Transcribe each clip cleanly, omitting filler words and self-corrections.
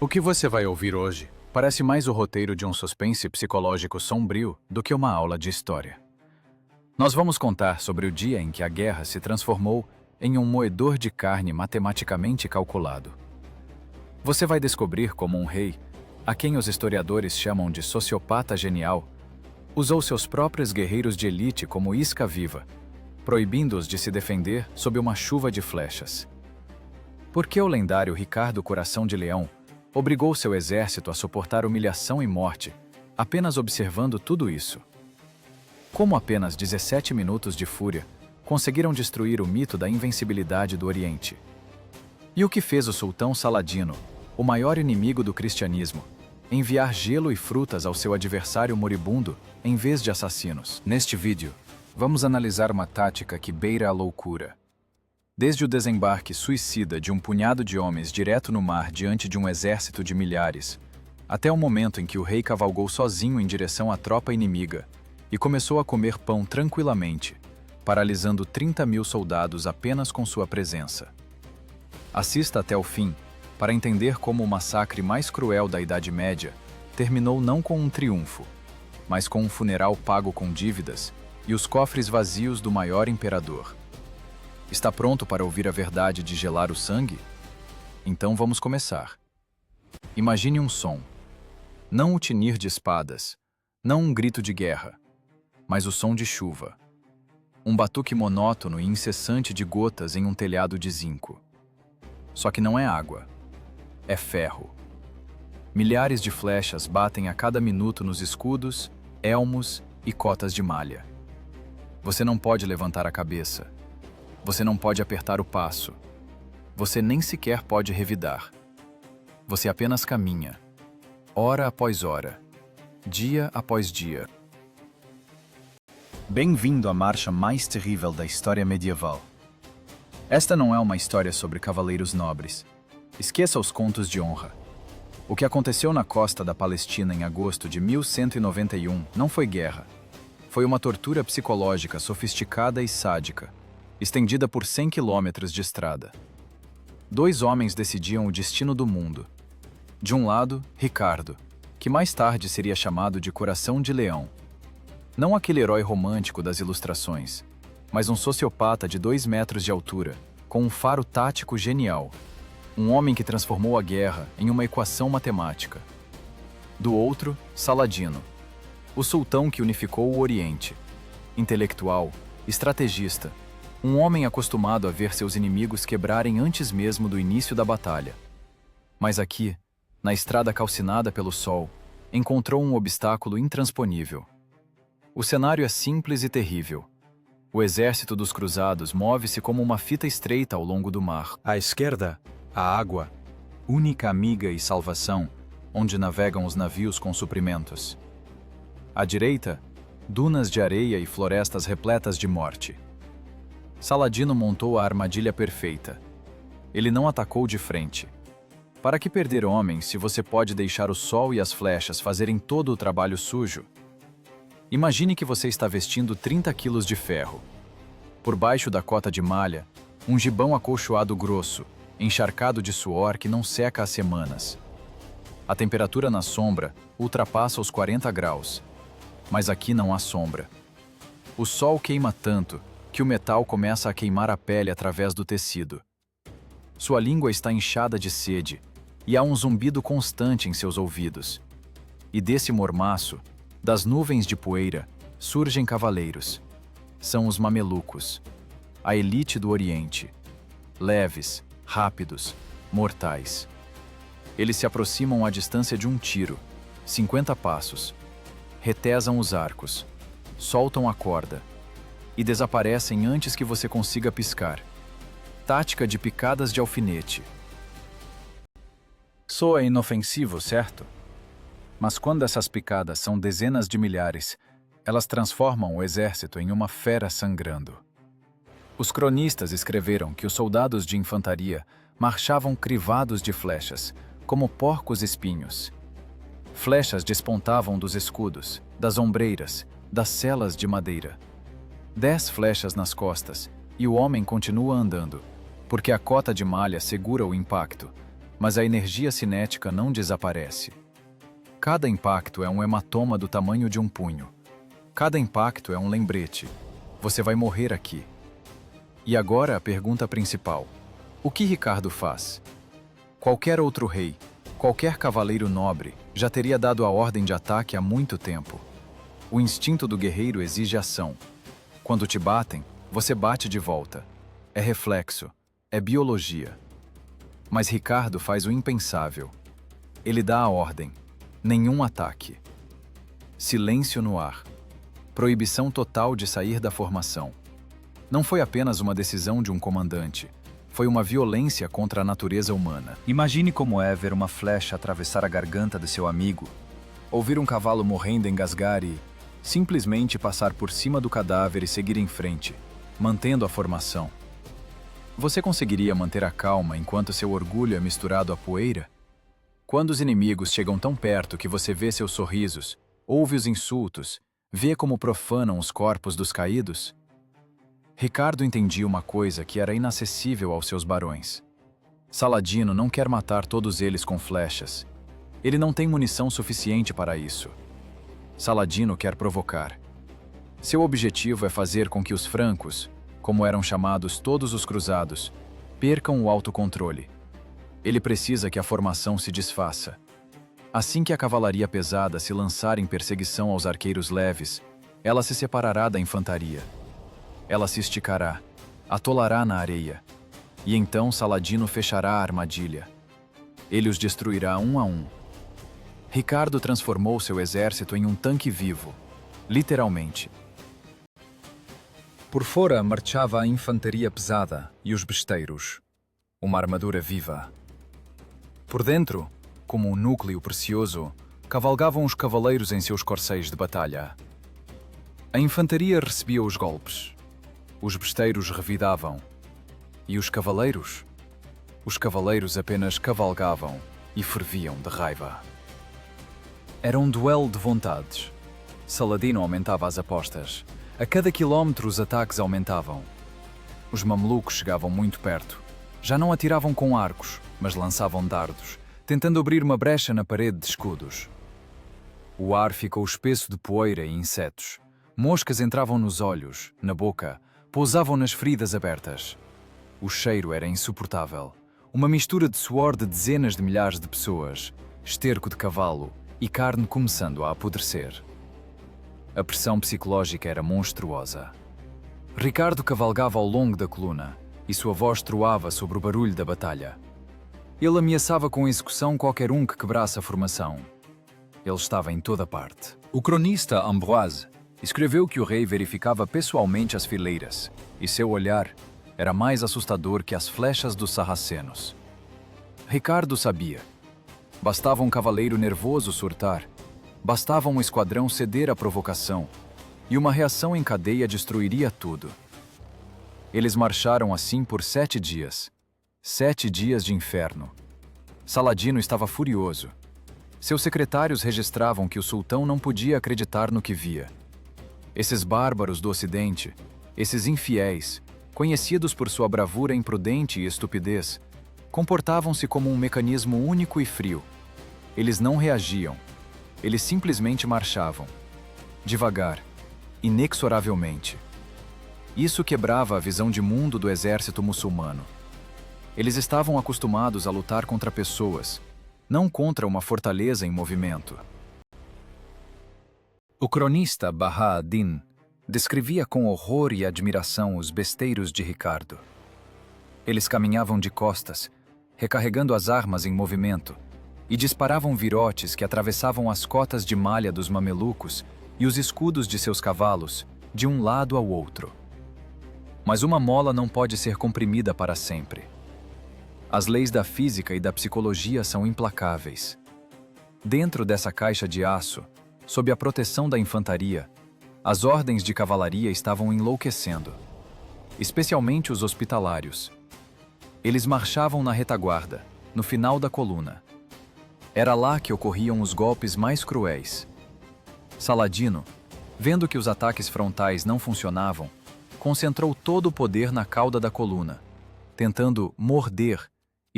O que você vai ouvir hoje parece mais o roteiro de um suspense psicológico sombrio do que uma aula de história. Nós vamos contar sobre o dia em que a guerra se transformou em um moedor de carne matematicamente calculado. Você vai descobrir como um rei, a quem os historiadores chamam de sociopata genial, usou seus próprios guerreiros de elite como isca viva, proibindo-os de se defender sob uma chuva de flechas. Por que o lendário Ricardo Coração de Leão obrigou seu exército a suportar humilhação e morte, apenas observando tudo isso? Como apenas 17 minutos de fúria conseguiram destruir o mito da invencibilidade do Oriente? E o que fez o sultão Saladino, o maior inimigo do cristianismo, enviar gelo e frutas ao seu adversário moribundo em vez de assassinos? Neste vídeo, vamos analisar uma tática que beira a loucura. Desde o desembarque suicida de um punhado de homens direto no mar diante de um exército de milhares, até o momento em que o rei cavalgou sozinho em direção à tropa inimiga e começou a comer pão tranquilamente, paralisando 30.000 soldados apenas com sua presença. Assista até o fim para entender como o massacre mais cruel da Idade Média terminou não com um triunfo, mas com um funeral pago com dívidas e os cofres vazios do maior imperador. Está pronto para ouvir a verdade de gelar o sangue? Então vamos começar. Imagine um som. Não o tinir de espadas, não um grito de guerra, mas o som de chuva. Um batuque monótono e incessante de gotas em um telhado de zinco. Só que não é água, é ferro. Milhares de flechas batem a cada minuto nos escudos, elmos e cotas de malha. Você não pode levantar a cabeça. Você não pode apertar o passo. Você nem sequer pode revidar. Você apenas caminha, hora após hora, dia após dia. Bem-vindo à marcha mais terrível da história medieval. Esta não é uma história sobre cavaleiros nobres. Esqueça os contos de honra. O que aconteceu na costa da Palestina em agosto de 1191 não foi guerra. Foi uma tortura psicológica sofisticada e sádica, estendida por 100 quilômetros de estrada. Dois homens decidiam o destino do mundo. De um lado, Ricardo, que mais tarde seria chamado de Coração de Leão. Não aquele herói romântico das ilustrações, mas um sociopata de 2 metros de altura, com um faro tático genial. Um homem que transformou a guerra em uma equação matemática. Do outro, Saladino, o sultão que unificou o Oriente. Intelectual, estrategista, um homem acostumado a ver seus inimigos quebrarem antes mesmo do início da batalha. Mas aqui, na estrada calcinada pelo sol, encontrou um obstáculo intransponível. O cenário é simples e terrível. O exército dos cruzados move-se como uma fita estreita ao longo do mar. À esquerda, a água, única amiga e salvação, onde navegam os navios com suprimentos. À direita, dunas de areia e florestas repletas de morte. Saladino montou a armadilha perfeita. Ele não atacou de frente. Para que perder homens se você pode deixar o sol e as flechas fazerem todo o trabalho sujo? Imagine que você está vestindo 30 quilos de ferro. Por baixo da cota de malha, um gibão acolchoado grosso, encharcado de suor que não seca há semanas. A temperatura na sombra ultrapassa os 40 graus. Mas aqui não há sombra. O sol queima tanto que o metal começa a queimar a pele através do tecido. Sua língua está inchada de sede, e há um zumbido constante em seus ouvidos. E desse mormaço, das nuvens de poeira, surgem cavaleiros. São os mamelucos, a elite do Oriente. Leves, rápidos, mortais. Eles se aproximam à distância de um tiro, 50 passos. Retesam os arcos, soltam a corda e desaparecem antes que você consiga piscar. Tática de picadas de alfinete. Soa inofensivo, certo? Mas quando essas picadas são dezenas de milhares, elas transformam o exército em uma fera sangrando. Os cronistas escreveram que os soldados de infantaria marchavam crivados de flechas, como porcos espinhos. Flechas despontavam dos escudos, das ombreiras, das selas de madeira. 10 flechas nas costas, e o homem continua andando, porque a cota de malha segura o impacto, Mas a energia cinética não desaparece. Cada impacto é um hematoma do tamanho de um punho. Cada impacto é um lembrete. Você vai morrer aqui. E agora a pergunta principal. O que Ricardo faz? Qualquer outro rei, qualquer cavaleiro nobre, já teria dado a ordem de ataque há muito tempo. O instinto do guerreiro exige ação. Quando te batem, você bate de volta. É reflexo, é biologia. Mas Ricardo faz o impensável. Ele dá a ordem. Nenhum ataque. Silêncio no ar. Proibição total de sair da formação. Não foi apenas uma decisão de um comandante. Foi uma violência contra a natureza humana. Imagine como é ver uma flecha atravessar a garganta de seu amigo, ouvir um cavalo morrendo engasgar e simplesmente passar por cima do cadáver e seguir em frente, mantendo a formação. Você conseguiria manter a calma enquanto seu orgulho é misturado à poeira? Quando os inimigos chegam tão perto que você vê seus sorrisos, ouve os insultos, vê como profanam os corpos dos caídos? Ricardo entendia uma coisa que era inacessível aos seus barões. Saladino não quer matar todos eles com flechas. Ele não tem munição suficiente para isso. Saladino quer provocar. Seu objetivo é fazer com que os francos, como eram chamados todos os cruzados, percam o autocontrole. Ele precisa que a formação se desfaça. Assim que a cavalaria pesada se lançar em perseguição aos arqueiros leves, ela se separará da infantaria. Ela se esticará, atolará na areia, e então Saladino fechará a armadilha. Ele os destruirá um a um. Ricardo transformou seu exército em um tanque vivo, literalmente. Por fora marchava a infantaria pesada e os besteiros, uma armadura viva. Por dentro, como um núcleo precioso, cavalgavam os cavaleiros em seus corcéis de batalha. A infantaria recebia os golpes. Os besteiros revidavam. E os cavaleiros? Os cavaleiros apenas cavalgavam e ferviam de raiva. Era um duelo de vontades. Saladino aumentava as apostas. A cada quilómetro os ataques aumentavam. Os mamelucos chegavam muito perto. Já não atiravam com arcos, mas lançavam dardos, tentando abrir uma brecha na parede de escudos. O ar ficou espesso de poeira e insetos. Moscas entravam nos olhos, na boca, pousavam nas feridas abertas. O cheiro era insuportável. Uma mistura de suor de dezenas de milhares de pessoas, esterco de cavalo e carne começando a apodrecer. A pressão psicológica era monstruosa. Ricardo cavalgava ao longo da coluna e sua voz troava sobre o barulho da batalha. Ele ameaçava com execução qualquer um que quebrasse a formação. Ele estava em toda parte. O cronista Ambroise escreveu que o rei verificava pessoalmente as fileiras, e seu olhar era mais assustador que as flechas dos sarracenos. Ricardo sabia. Bastava um cavaleiro nervoso surtar, bastava um esquadrão ceder à provocação, e uma reação em cadeia destruiria tudo. Eles marcharam assim por 7 dias. 7 dias de inferno. Saladino estava furioso. Seus secretários registravam que o sultão não podia acreditar no que via. Esses bárbaros do Ocidente, esses infiéis, conhecidos por sua bravura imprudente e estupidez, comportavam-se como um mecanismo único e frio. Eles não reagiam. Eles simplesmente marchavam. Devagar, inexoravelmente. Isso quebrava a visão de mundo do exército muçulmano. Eles estavam acostumados a lutar contra pessoas, não contra uma fortaleza em movimento. O cronista Baha ad-Din descrevia com horror e admiração os besteiros de Ricardo. Eles caminhavam de costas, recarregando as armas em movimento, e disparavam virotes que atravessavam as cotas de malha dos mamelucos e os escudos de seus cavalos, de um lado ao outro. Mas uma mola não pode ser comprimida para sempre. As leis da física e da psicologia são implacáveis. Dentro dessa caixa de aço, sob a proteção da infantaria, as ordens de cavalaria estavam enlouquecendo, especialmente os hospitalários. Eles marchavam na retaguarda, no final da coluna. Era lá que ocorriam os golpes mais cruéis. Saladino, vendo que os ataques frontais não funcionavam, concentrou todo o poder na cauda da coluna, tentando morder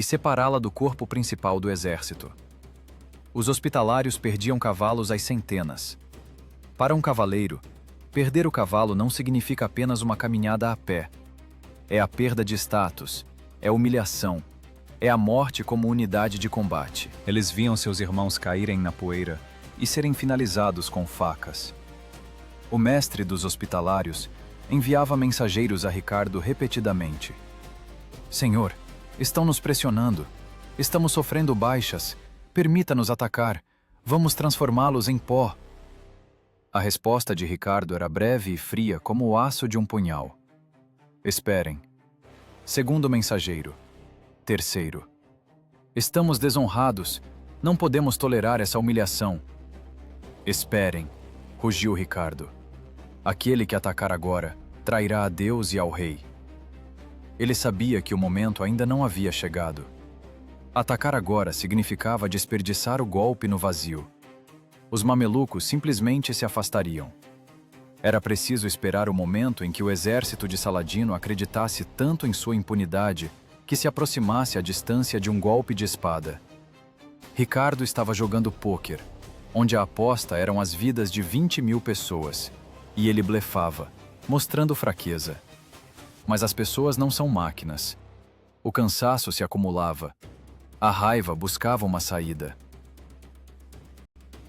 e separá-la do corpo principal do exército. Os hospitalários perdiam cavalos às centenas. Para um cavaleiro, perder o cavalo não significa apenas uma caminhada a pé. É a perda de status, é humilhação, é a morte como unidade de combate. Eles viam seus irmãos caírem na poeira e serem finalizados com facas. O mestre dos hospitalários enviava mensageiros a Ricardo repetidamente. Senhor, estão nos pressionando. Estamos sofrendo baixas. Permita-nos atacar. Vamos transformá-los em pó. A resposta de Ricardo era breve e fria como o aço de um punhal. Esperem. Segundo mensageiro. Terceiro. Estamos desonrados. Não podemos tolerar essa humilhação. Esperem, rugiu Ricardo. Aquele que atacar agora trairá a Deus e ao rei. Ele sabia que o momento ainda não havia chegado. Atacar agora significava desperdiçar o golpe no vazio. Os mamelucos simplesmente se afastariam. Era preciso esperar o momento em que o exército de Saladino acreditasse tanto em sua impunidade que se aproximasse à distância de um golpe de espada. Ricardo estava jogando pôquer, onde a aposta eram as vidas de 20.000 pessoas, e ele blefava, mostrando fraqueza. Mas as pessoas não são máquinas. O cansaço se acumulava. A raiva buscava uma saída.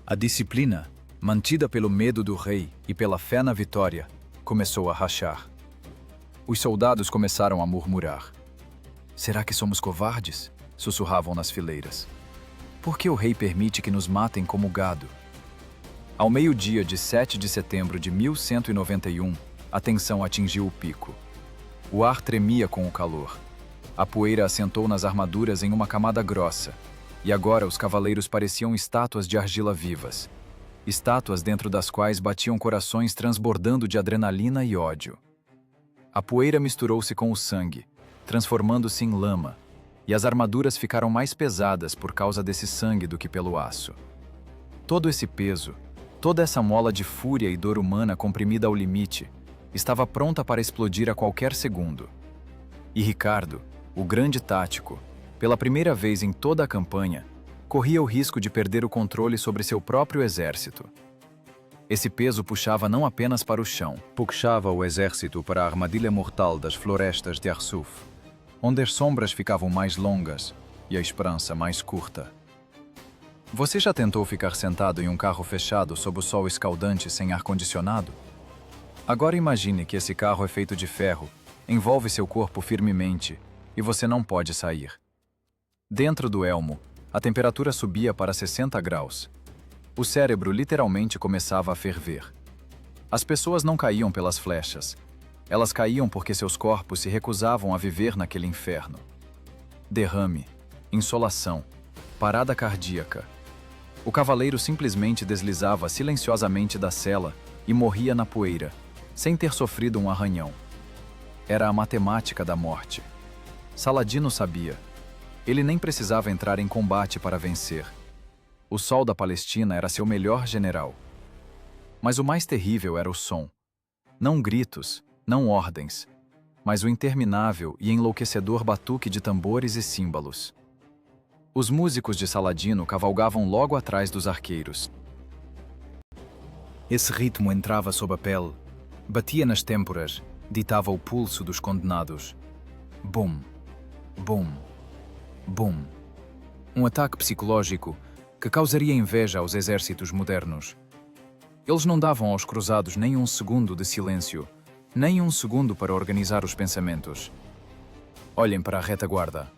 A disciplina, mantida pelo medo do rei e pela fé na vitória, começou a rachar. Os soldados começaram a murmurar. Será que somos covardes? Sussurravam nas fileiras. Por que o rei permite que nos matem como gado? Ao meio-dia de 7 de setembro de 1191, a tensão atingiu o pico. O ar tremia com o calor. A poeira assentou nas armaduras em uma camada grossa, e agora os cavaleiros pareciam estátuas de argila vivas. Estátuas dentro das quais batiam corações transbordando de adrenalina e ódio. A poeira misturou-se com o sangue, transformando-se em lama, e as armaduras ficaram mais pesadas por causa desse sangue do que pelo aço. Todo esse peso, toda essa mola de fúria e dor humana comprimida ao limite, estava pronta para explodir a qualquer segundo. E Ricardo, o grande tático, pela primeira vez em toda a campanha, corria o risco de perder o controle sobre seu próprio exército. Esse peso puxava não apenas para o chão, puxava o exército para a armadilha mortal das florestas de Arsuf, onde as sombras ficavam mais longas e a esperança mais curta. Você já tentou ficar sentado em um carro fechado sob o sol escaldante sem ar-condicionado? Agora imagine que esse carro é feito de ferro, envolve seu corpo firmemente e você não pode sair. Dentro do elmo, a temperatura subia para 60 graus. O cérebro literalmente começava a ferver. As pessoas não caíam pelas flechas. Elas caíam porque seus corpos se recusavam a viver naquele inferno. Derrame, insolação, parada cardíaca. O cavaleiro simplesmente deslizava silenciosamente da cela e morria na poeira, sem ter sofrido um arranhão. Era a matemática da morte. Saladino sabia. Ele nem precisava entrar em combate para vencer. O sol da Palestina era seu melhor general. Mas o mais terrível era o som. Não gritos, não ordens, mas o interminável e enlouquecedor batuque de tambores e símbolos. Os músicos de Saladino cavalgavam logo atrás dos arqueiros. Esse ritmo entrava sob a pele, batia nas têmporas, ditava o pulso dos condenados. Bum, bum, bum. Um ataque psicológico que causaria inveja aos exércitos modernos. Eles não davam aos cruzados nem um segundo de silêncio, nem um segundo para organizar os pensamentos. Olhem para a retaguarda.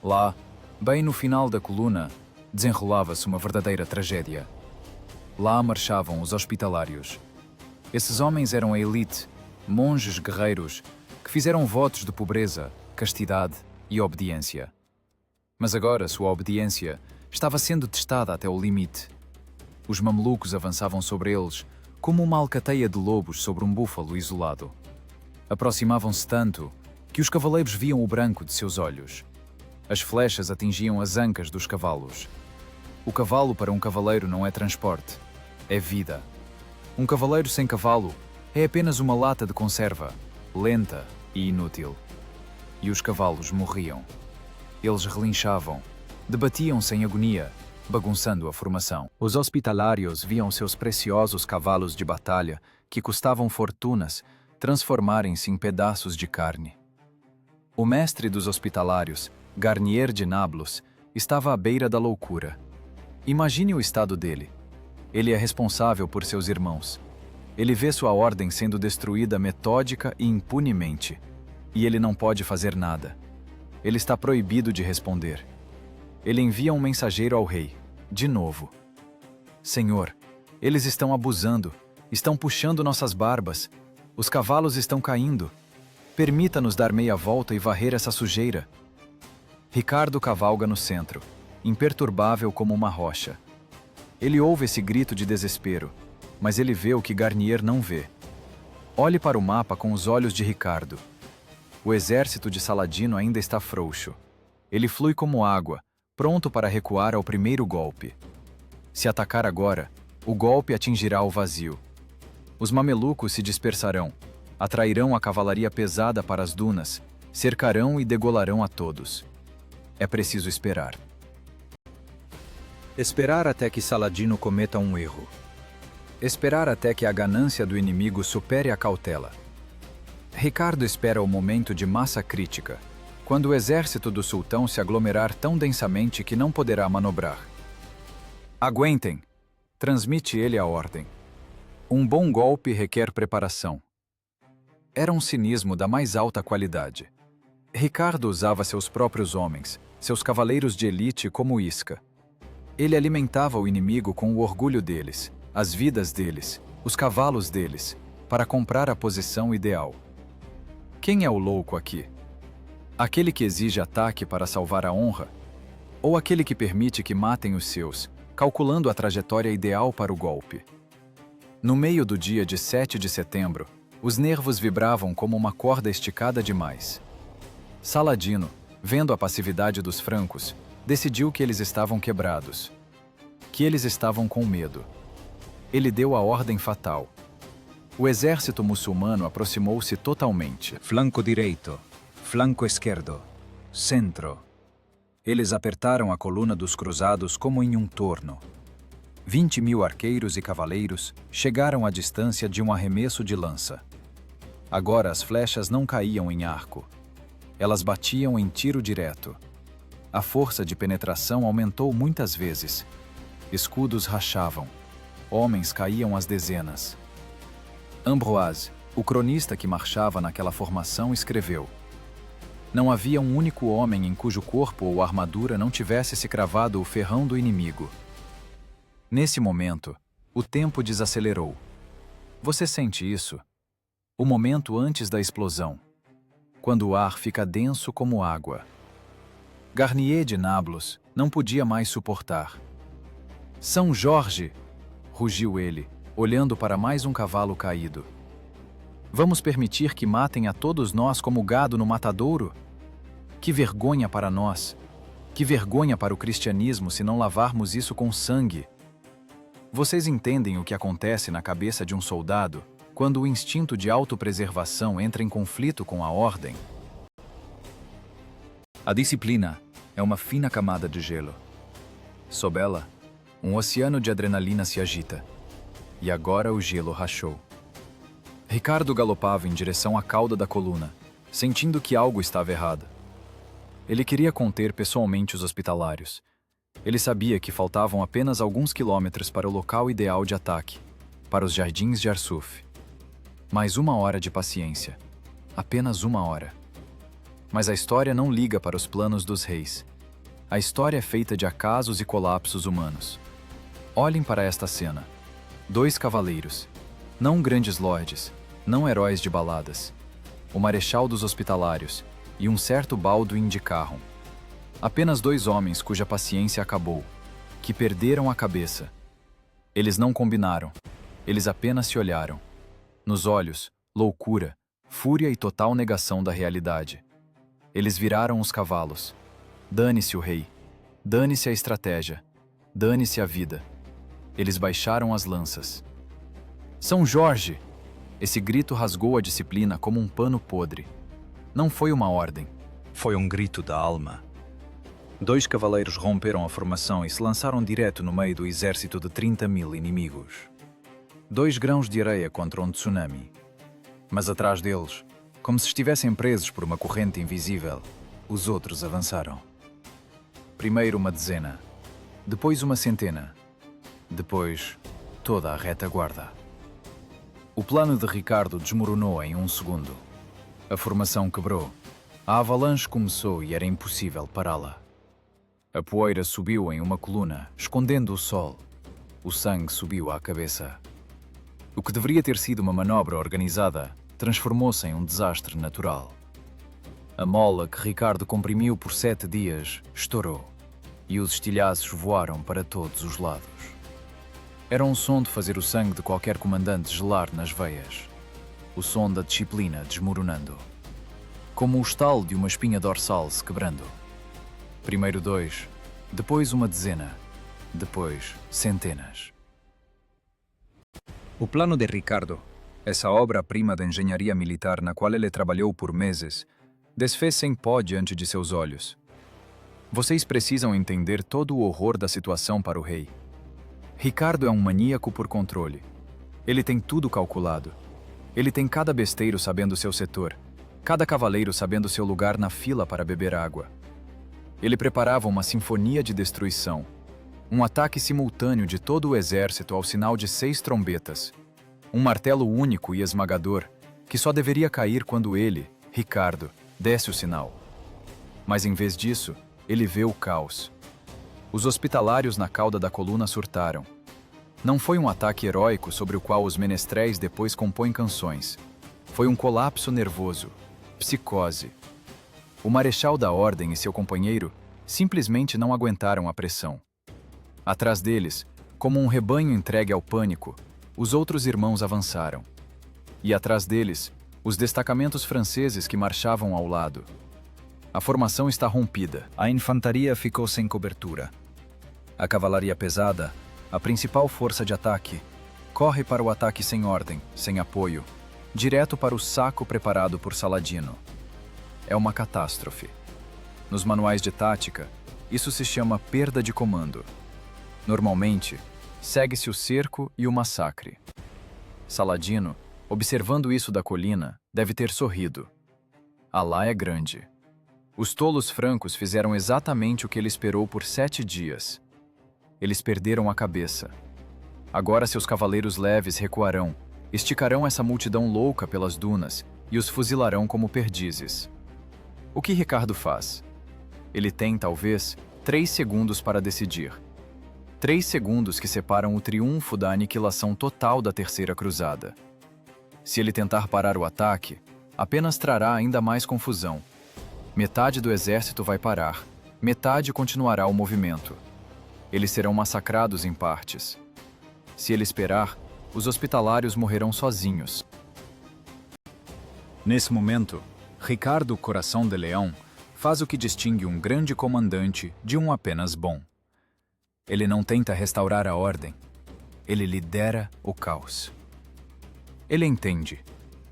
Lá, bem no final da coluna, desenrolava-se uma verdadeira tragédia. Lá marchavam os hospitalários. Esses homens eram a elite, monges guerreiros, que fizeram votos de pobreza, castidade e obediência. Mas agora sua obediência estava sendo testada até o limite. Os mamelucos avançavam sobre eles como uma alcateia de lobos sobre um búfalo isolado. Aproximavam-se tanto que os cavaleiros viam o branco de seus olhos. As flechas atingiam as ancas dos cavalos. O cavalo para um cavaleiro não é transporte, é vida. Um cavaleiro sem cavalo é apenas uma lata de conserva, lenta e inútil. E os cavalos morriam. Eles relinchavam, debatiam-se em agonia, bagunçando a formação. Os hospitalários viam seus preciosos cavalos de batalha, que custavam fortunas, transformarem-se em pedaços de carne. O mestre dos hospitalários, Garnier de Nablus, estava à beira da loucura. Imagine o estado dele. Ele é responsável por seus irmãos. Ele vê sua ordem sendo destruída metódica e impunemente. E ele não pode fazer nada. Ele está proibido de responder. Ele envia um mensageiro ao rei, de novo. Senhor, eles estão abusando, estão puxando nossas barbas, os cavalos estão caindo. Permita-nos dar meia volta e varrer essa sujeira. Ricardo cavalga no centro, imperturbável como uma rocha. Ele ouve esse grito de desespero, mas ele vê o que Garnier não vê. Olhe para o mapa com os olhos de Ricardo. O exército de Saladino ainda está frouxo. Ele flui como água, pronto para recuar ao primeiro golpe. Se atacar agora, o golpe atingirá o vazio. Os mamelucos se dispersarão, atrairão a cavalaria pesada para as dunas, cercarão e degolarão a todos. É preciso esperar. Esperar até que Saladino cometa um erro. Esperar até que a ganância do inimigo supere a cautela. Ricardo espera o momento de massa crítica, quando o exército do sultão se aglomerar tão densamente que não poderá manobrar. Aguentem! Transmite ele a ordem. Um bom golpe requer preparação. Era um cinismo da mais alta qualidade. Ricardo usava seus próprios homens, seus cavaleiros de elite como isca. Ele alimentava o inimigo com o orgulho deles, as vidas deles, os cavalos deles, para comprar a posição ideal. Quem é o louco aqui? Aquele que exige ataque para salvar a honra? Ou aquele que permite que matem os seus, calculando a trajetória ideal para o golpe? No meio do dia de 7 de setembro, os nervos vibravam como uma corda esticada demais. Saladino, vendo a passividade dos francos, decidiu que eles estavam quebrados, que eles estavam com medo. Ele deu a ordem fatal. O exército muçulmano aproximou-se totalmente. Flanco direito, flanco esquerdo, centro. Eles apertaram a coluna dos cruzados como em um torno. 20.000 arqueiros e cavaleiros chegaram à distância de um arremesso de lança. Agora as flechas não caíam em arco. Elas batiam em tiro direto. A força de penetração aumentou muitas vezes. Escudos rachavam. Homens caíam às dezenas. Ambroise, o cronista que marchava naquela formação, escreveu: não havia um único homem em cujo corpo ou armadura não tivesse se cravado o ferrão do inimigo. Nesse momento, o tempo desacelerou. Você sente isso? O momento antes da explosão, quando o ar fica denso como água. Garnier de Nablus não podia mais suportar. São Jorge! Rugiu ele, olhando para mais um cavalo caído. Vamos permitir que matem a todos nós como gado no matadouro? Que vergonha para nós! Que vergonha para o cristianismo se não lavarmos isso com sangue! Vocês entendem o que acontece na cabeça de um soldado quando o instinto de autopreservação entra em conflito com a ordem? A disciplina é uma fina camada de gelo. Sob ela, um oceano de adrenalina se agita. E agora o gelo rachou. Ricardo galopava em direção à cauda da coluna, sentindo que algo estava errado. Ele queria conter pessoalmente os hospitalários. Ele sabia que faltavam apenas alguns quilômetros para o local ideal de ataque, para os jardins de Arsuf. Mais 1 hora de paciência. Apenas 1 hora. Mas a história não liga para os planos dos reis. A história é feita de acasos e colapsos humanos. Olhem para esta cena. 2 cavaleiros. Não grandes lordes, não heróis de baladas. O marechal dos hospitalários e um certo Balduin de Carron. Apenas 2 homens cuja paciência acabou, que perderam a cabeça. Eles não combinaram, eles apenas se olharam. Nos olhos, loucura, fúria e total negação da realidade. Eles viraram os cavalos. Dane-se o rei, dane-se a estratégia, dane-se a vida. Eles baixaram as lanças. São Jorge! Esse grito rasgou a disciplina como um pano podre. Não foi uma ordem. Foi um grito da alma. 2 cavaleiros romperam a formação e se lançaram direto no meio do exército de 30.000 inimigos. 2 grãos de areia contra um tsunami. Mas atrás deles, como se estivessem presos por uma corrente invisível, os outros avançaram. Primeiro uma dezena, depois uma centena, depois toda a retaguarda. O plano de Ricardo desmoronou em um segundo. A formação quebrou. A avalanche começou e era impossível pará-la. A poeira subiu em uma coluna, escondendo o sol. O sangue subiu à cabeça. O que deveria ter sido uma manobra organizada transformou-se em um desastre natural. A mola que Ricardo comprimiu por 7 dias estourou e os estilhaços voaram para todos os lados. Era um som de fazer o sangue de qualquer comandante gelar nas veias. O som da disciplina desmoronando. Como o estalo de uma espinha dorsal se quebrando. Primeiro 2, depois uma dezena, depois centenas. O plano de Ricardo, essa obra-prima da engenharia militar na qual ele trabalhou por meses, desfez-se em pó diante de seus olhos. Vocês precisam entender todo o horror da situação para o rei. Ricardo é um maníaco por controle. Ele tem tudo calculado. Ele tem cada besteiro sabendo seu setor, cada cavaleiro sabendo seu lugar na fila para beber água. Ele preparava uma sinfonia de destruição, um ataque simultâneo de todo o exército ao sinal de 6 trombetas, um martelo único e esmagador que só deveria cair quando ele, Ricardo, desse o sinal. Mas em vez disso, ele vê o caos. Os hospitalários na cauda da coluna surtaram. Não foi um ataque heróico sobre o qual os menestréis depois compõem canções. Foi um colapso nervoso, psicose. O marechal da ordem e seu companheiro simplesmente não aguentaram a pressão. Atrás deles, como um rebanho entregue ao pânico, os outros irmãos avançaram. E atrás deles, os destacamentos franceses que marchavam ao lado. A formação está rompida. A infantaria ficou sem cobertura. A cavalaria pesada, a principal força de ataque, corre para o ataque sem ordem, sem apoio, direto para o saco preparado por Saladino. É uma catástrofe. Nos manuais de tática, isso se chama perda de comando. Normalmente, segue-se o cerco e o massacre. Saladino, observando isso da colina, deve ter sorrido. Alá é grande. Os tolos francos fizeram exatamente o que ele esperou por 7 dias. Eles perderam a cabeça. Agora seus cavaleiros leves recuarão, esticarão essa multidão louca pelas dunas e os fuzilarão como perdizes. O que Ricardo faz? Ele tem, talvez, 3 segundos para decidir. 3 segundos que separam o triunfo da aniquilação total da Terceira Cruzada. Se ele tentar parar o ataque, apenas trará ainda mais confusão. Metade do exército vai parar, metade continuará o movimento. Eles serão massacrados em partes. Se ele esperar, os hospitalários morrerão sozinhos. Nesse momento, Ricardo Coração de Leão faz o que distingue um grande comandante de um apenas bom. Ele não tenta restaurar a ordem, ele lidera o caos. Ele entende,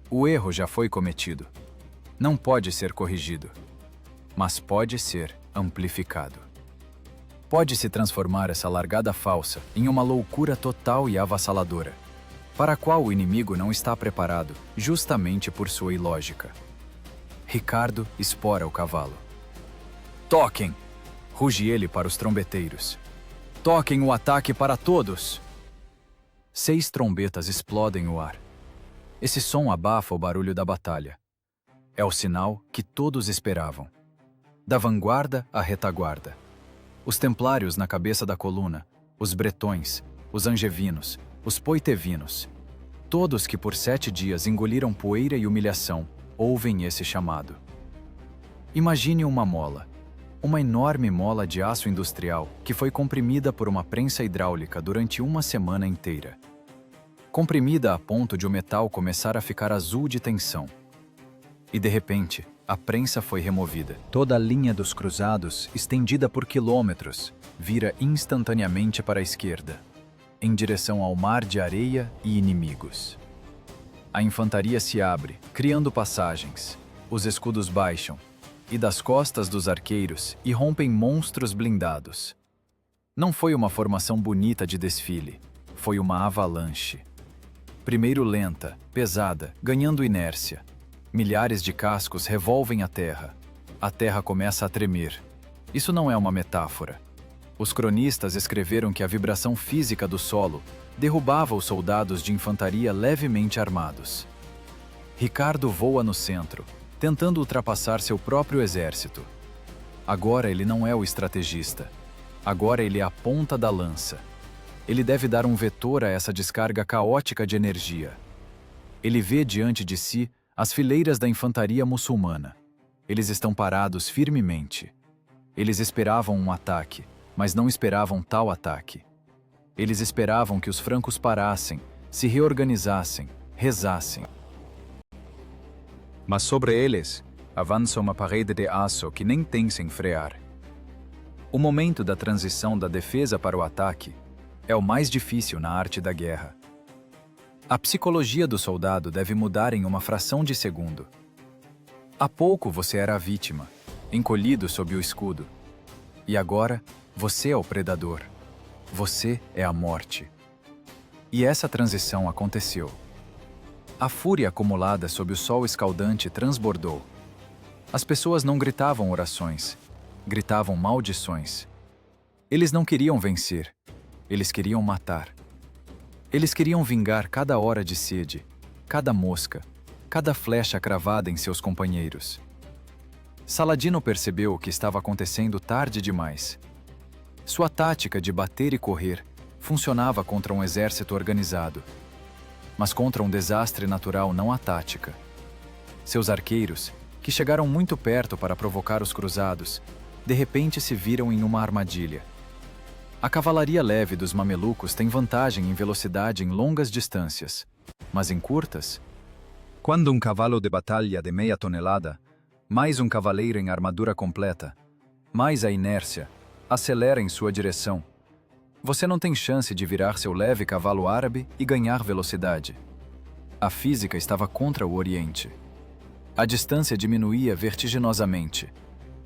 o erro já foi cometido, não pode ser corrigido, mas pode ser amplificado. Pode se transformar essa largada falsa em uma loucura total e avassaladora, para a qual o inimigo não está preparado justamente por sua ilógica. Ricardo espora o cavalo. Toquem! Ruge ele para os trombeteiros. Toquem o ataque para todos! 6 trombetas explodem o ar. Esse som abafa o barulho da batalha. É o sinal que todos esperavam. Da vanguarda à retaguarda. Os templários na cabeça da coluna, os bretões, os angevinos, os poitevinos. Todos que por 7 dias engoliram poeira e humilhação, ouvem esse chamado. Imagine uma mola. Uma enorme mola de aço industrial que foi comprimida por uma prensa hidráulica durante uma semana inteira. Comprimida a ponto de o metal começar a ficar azul de tensão. E de repente, a prensa foi removida. Toda a linha dos cruzados, estendida por quilômetros, vira instantaneamente para a esquerda, em direção ao mar de areia e inimigos. A infantaria se abre, criando passagens. Os escudos baixam. e das costas dos arqueiros irrompem monstros blindados. Não foi uma formação bonita de desfile, foi uma avalanche. Primeiro lenta, pesada, ganhando inércia. Milhares de cascos revolvem a terra. A terra começa a tremer. Isso não é uma metáfora. Os cronistas escreveram que a vibração física do solo derrubava os soldados de infantaria levemente armados. Ricardo voa no centro, tentando ultrapassar seu próprio exército. Agora ele não é o estrategista. Agora ele é a ponta da lança. Ele deve dar um vetor a essa descarga caótica de energia. Ele vê diante de si as fileiras da infantaria muçulmana. Eles estão parados firmemente. Eles esperavam um ataque, mas não esperavam tal ataque. Eles esperavam que os francos parassem, se reorganizassem, rezassem. Mas sobre eles, avança uma parede de aço que nem tem sem frear. O momento da transição da defesa para o ataque é o mais difícil na arte da guerra. A psicologia do soldado deve mudar em uma fração de segundo. Há pouco você era a vítima, encolhido sob o escudo. E agora, você é o predador. Você é a morte. E essa transição aconteceu. A fúria acumulada sob o sol escaldante transbordou. As pessoas não gritavam orações, gritavam maldições. Eles não queriam vencer, eles queriam matar. Eles queriam vingar cada hora de sede, cada mosca, cada flecha cravada em seus companheiros. Saladino percebeu o que estava acontecendo tarde demais. Sua tática de bater e correr funcionava contra um exército organizado. Mas contra um desastre natural não há tática. Seus arqueiros, que chegaram muito perto para provocar os cruzados, de repente se viram em uma armadilha. A cavalaria leve dos mamelucos tem vantagem em velocidade em longas distâncias, mas em curtas? Quando um cavalo de batalha de meia tonelada, mais um cavaleiro em armadura completa, mais a inércia, acelera em sua direção, você não tem chance de virar seu leve cavalo árabe e ganhar velocidade. A física estava contra o Oriente. A distância diminuía vertiginosamente.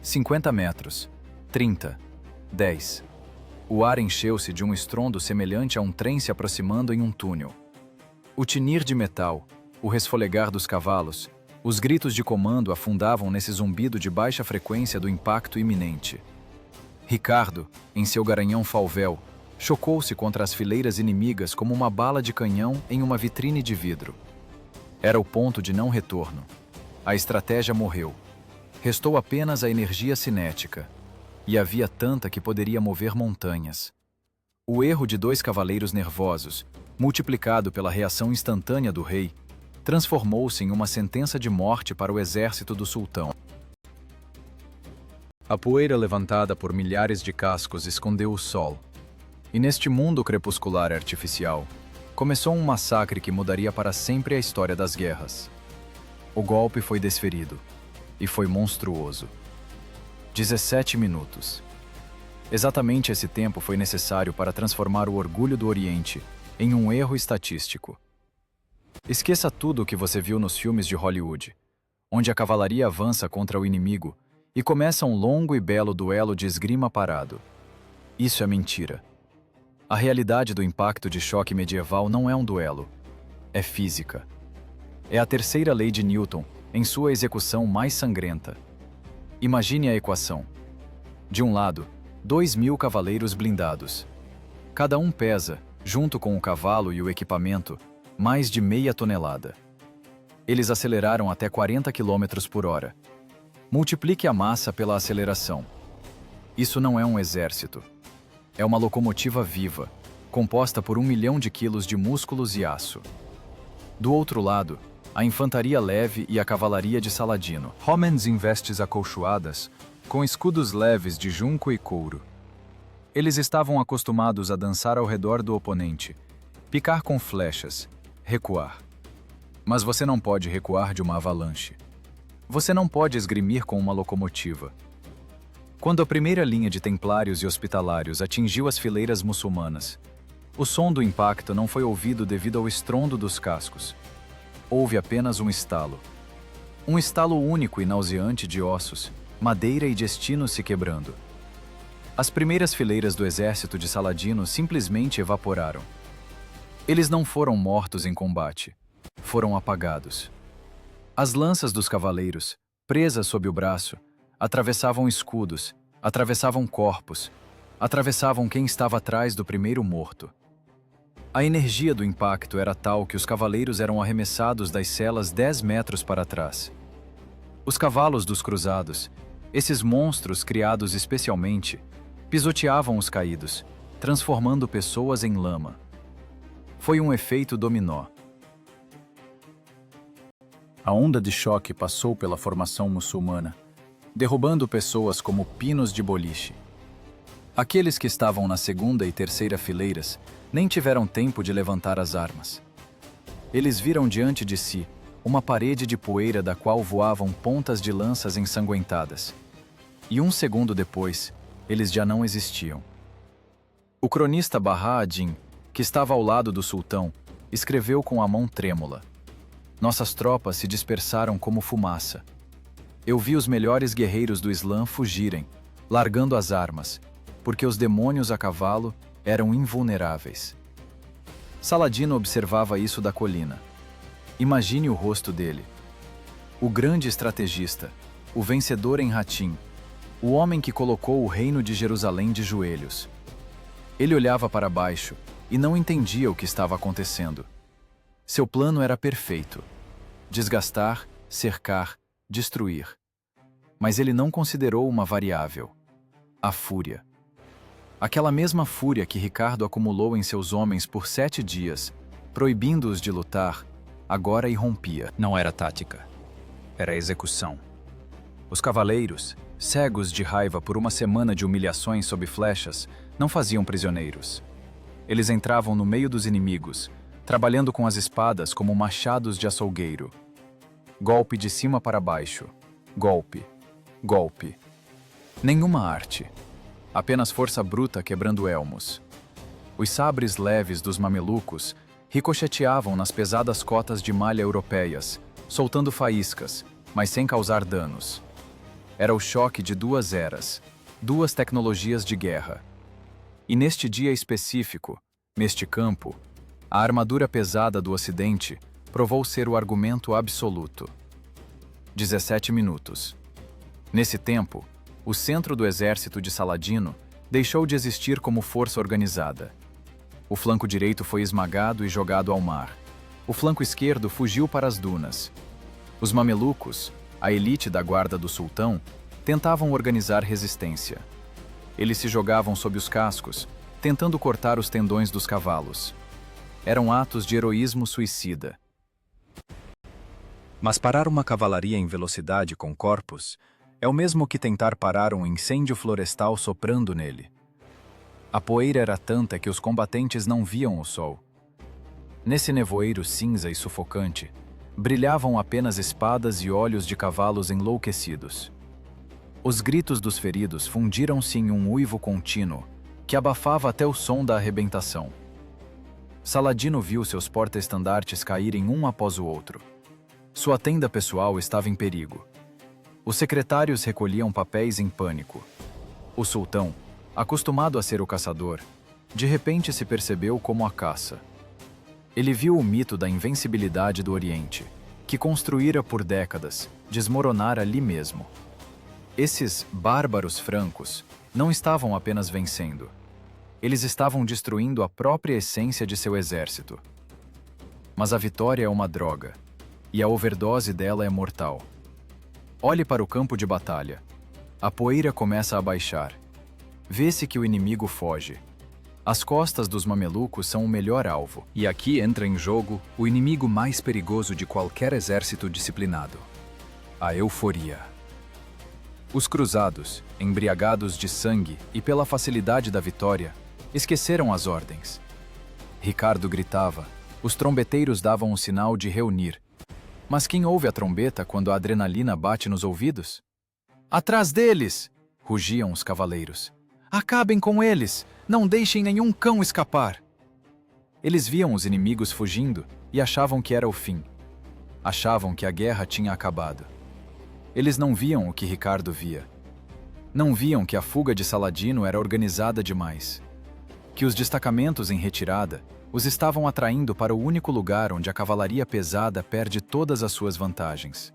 50 metros, 30, 10. O ar encheu-se de um estrondo semelhante a um trem se aproximando em um túnel. O tinir de metal, o resfolegar dos cavalos, os gritos de comando afundavam nesse zumbido de baixa frequência do impacto iminente. Ricardo, em seu garanhão falvel, chocou-se contra as fileiras inimigas como uma bala de canhão em uma vitrine de vidro. Era o ponto de não retorno. A estratégia morreu. Restou apenas a energia cinética. E havia tanta que poderia mover montanhas. O erro de 2 cavaleiros nervosos, multiplicado pela reação instantânea do rei, transformou-se em uma sentença de morte para o exército do sultão. A poeira levantada por milhares de cascos escondeu o sol. E neste mundo crepuscular artificial, começou um massacre que mudaria para sempre a história das guerras. O golpe foi desferido, e foi monstruoso. 17 minutos. Exatamente esse tempo foi necessário para transformar o orgulho do Oriente em um erro estatístico. Esqueça tudo o que você viu nos filmes de Hollywood, onde a cavalaria avança contra o inimigo e começa um longo e belo duelo de esgrima parado. Isso é mentira. A realidade do impacto de choque medieval não é um duelo, é física. É a terceira lei de Newton, em sua execução mais sangrenta. Imagine a equação. De um lado, 2.000 cavaleiros blindados. Cada um pesa, junto com o cavalo e o equipamento, mais de meia tonelada. Eles aceleraram até 40 km por hora. Multiplique a massa pela aceleração. Isso não é um exército. É uma locomotiva viva, composta por 1 milhão de quilos de músculos e aço. Do outro lado, a infantaria leve e a cavalaria de Saladino. Homens em vestes acolchoadas, com escudos leves de junco e couro. Eles estavam acostumados a dançar ao redor do oponente, picar com flechas, recuar. Mas você não pode recuar de uma avalanche. Você não pode esgrimir com uma locomotiva. Quando a primeira linha de templários e hospitalários atingiu as fileiras muçulmanas, o som do impacto não foi ouvido devido ao estrondo dos cascos. Houve apenas um estalo. Um estalo único e nauseante de ossos, madeira e destino se quebrando. As primeiras fileiras do exército de Saladino simplesmente evaporaram. Eles não foram mortos em combate, foram apagados. As lanças dos cavaleiros, presas sob o braço, atravessavam escudos, atravessavam corpos, atravessavam quem estava atrás do primeiro morto. A energia do impacto era tal que os cavaleiros eram arremessados das celas 10 metros para trás. Os cavalos dos cruzados, esses monstros criados especialmente, pisoteavam os caídos, transformando pessoas em lama. Foi um efeito dominó. A onda de choque passou pela formação muçulmana, derrubando pessoas como pinos de boliche. Aqueles que estavam na segunda e terceira fileiras nem tiveram tempo de levantar as armas. Eles viram diante de si uma parede de poeira da qual voavam pontas de lanças ensanguentadas. E um segundo depois, eles já não existiam. O cronista Bahá ad-Din, que estava ao lado do sultão, escreveu com a mão trêmula: "Nossas tropas se dispersaram como fumaça. Eu vi os melhores guerreiros do Islã fugirem, largando as armas, porque os demônios a cavalo eram invulneráveis." Saladino observava isso da colina. Imagine o rosto dele. O grande estrategista, o vencedor em Hatim, o homem que colocou o reino de Jerusalém de joelhos. Ele olhava para baixo e não entendia o que estava acontecendo. Seu plano era perfeito: desgastar, cercar, destruir. Mas ele não considerou uma variável: a fúria. Aquela mesma fúria que Ricardo acumulou em seus homens por 7 dias, proibindo-os de lutar, agora irrompia. Não era tática. Era execução. Os cavaleiros, cegos de raiva por uma semana de humilhações sob flechas, não faziam prisioneiros. Eles entravam no meio dos inimigos, trabalhando com as espadas como machados de açougueiro. Golpe de cima para baixo. Golpe. Golpe. Nenhuma arte. Apenas força bruta quebrando elmos. Os sabres leves dos mamelucos ricocheteavam nas pesadas cotas de malha europeias, soltando faíscas, mas sem causar danos. Era o choque de 2 eras, 2 tecnologias de guerra. E neste dia específico, neste campo, a armadura pesada do Ocidente provou ser o argumento absoluto. 17 minutos. Nesse tempo, o centro do exército de Saladino deixou de existir como força organizada. O flanco direito foi esmagado e jogado ao mar. O flanco esquerdo fugiu para as dunas. Os mamelucos, a elite da guarda do sultão, tentavam organizar resistência. Eles se jogavam sob os cascos, tentando cortar os tendões dos cavalos. Eram atos de heroísmo suicida. Mas parar uma cavalaria em velocidade com corpos é o mesmo que tentar parar um incêndio florestal soprando nele. A poeira era tanta que os combatentes não viam o sol. Nesse nevoeiro cinza e sufocante, brilhavam apenas espadas e olhos de cavalos enlouquecidos. Os gritos dos feridos fundiram-se em um uivo contínuo, que abafava até o som da arrebentação. Saladino viu seus porta-estandartes caírem um após o outro. Sua tenda pessoal estava em perigo. Os secretários recolhiam papéis em pânico. O sultão, acostumado a ser o caçador, de repente se percebeu como a caça. Ele viu o mito da invencibilidade do Oriente, que construíra por décadas, desmoronar ali mesmo. Esses bárbaros francos não estavam apenas vencendo. Eles estavam destruindo a própria essência de seu exército. Mas a vitória é uma droga, e a overdose dela é mortal. Olhe para o campo de batalha. A poeira começa a baixar. Vê-se que o inimigo foge. As costas dos mamelucos são o melhor alvo. E aqui entra em jogo o inimigo mais perigoso de qualquer exército disciplinado: a euforia. Os cruzados, embriagados de sangue e pela facilidade da vitória, esqueceram as ordens. Ricardo gritava, os trombeteiros davam um sinal de reunir. Mas quem ouve a trombeta quando a adrenalina bate nos ouvidos? "Atrás deles!" rugiam os cavaleiros. "Acabem com eles! Não deixem nenhum cão escapar!" Eles viam os inimigos fugindo e achavam que era o fim. Achavam que a guerra tinha acabado. Eles não viam o que Ricardo via. Não viam que a fuga de Saladino era organizada demais. Que os destacamentos em retirada os estavam atraindo para o único lugar onde a cavalaria pesada perde todas as suas vantagens.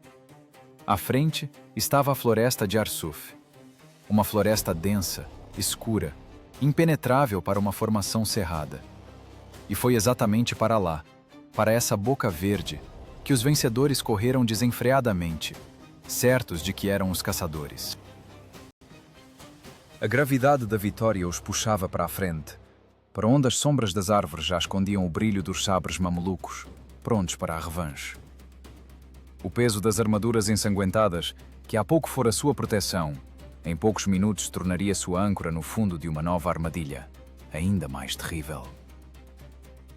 À frente estava a floresta de Arsuf. Uma floresta densa, escura, impenetrável para uma formação cerrada. E foi exatamente para lá, para essa boca verde, que os vencedores correram desenfreadamente, certos de que eram os caçadores. A gravidade da vitória os puxava para a frente, para onde as sombras das árvores já escondiam o brilho dos sabres mamelucos, prontos para a revanche. O peso das armaduras ensanguentadas, que há pouco fora sua proteção, em poucos minutos tornaria sua âncora no fundo de uma nova armadilha, ainda mais terrível.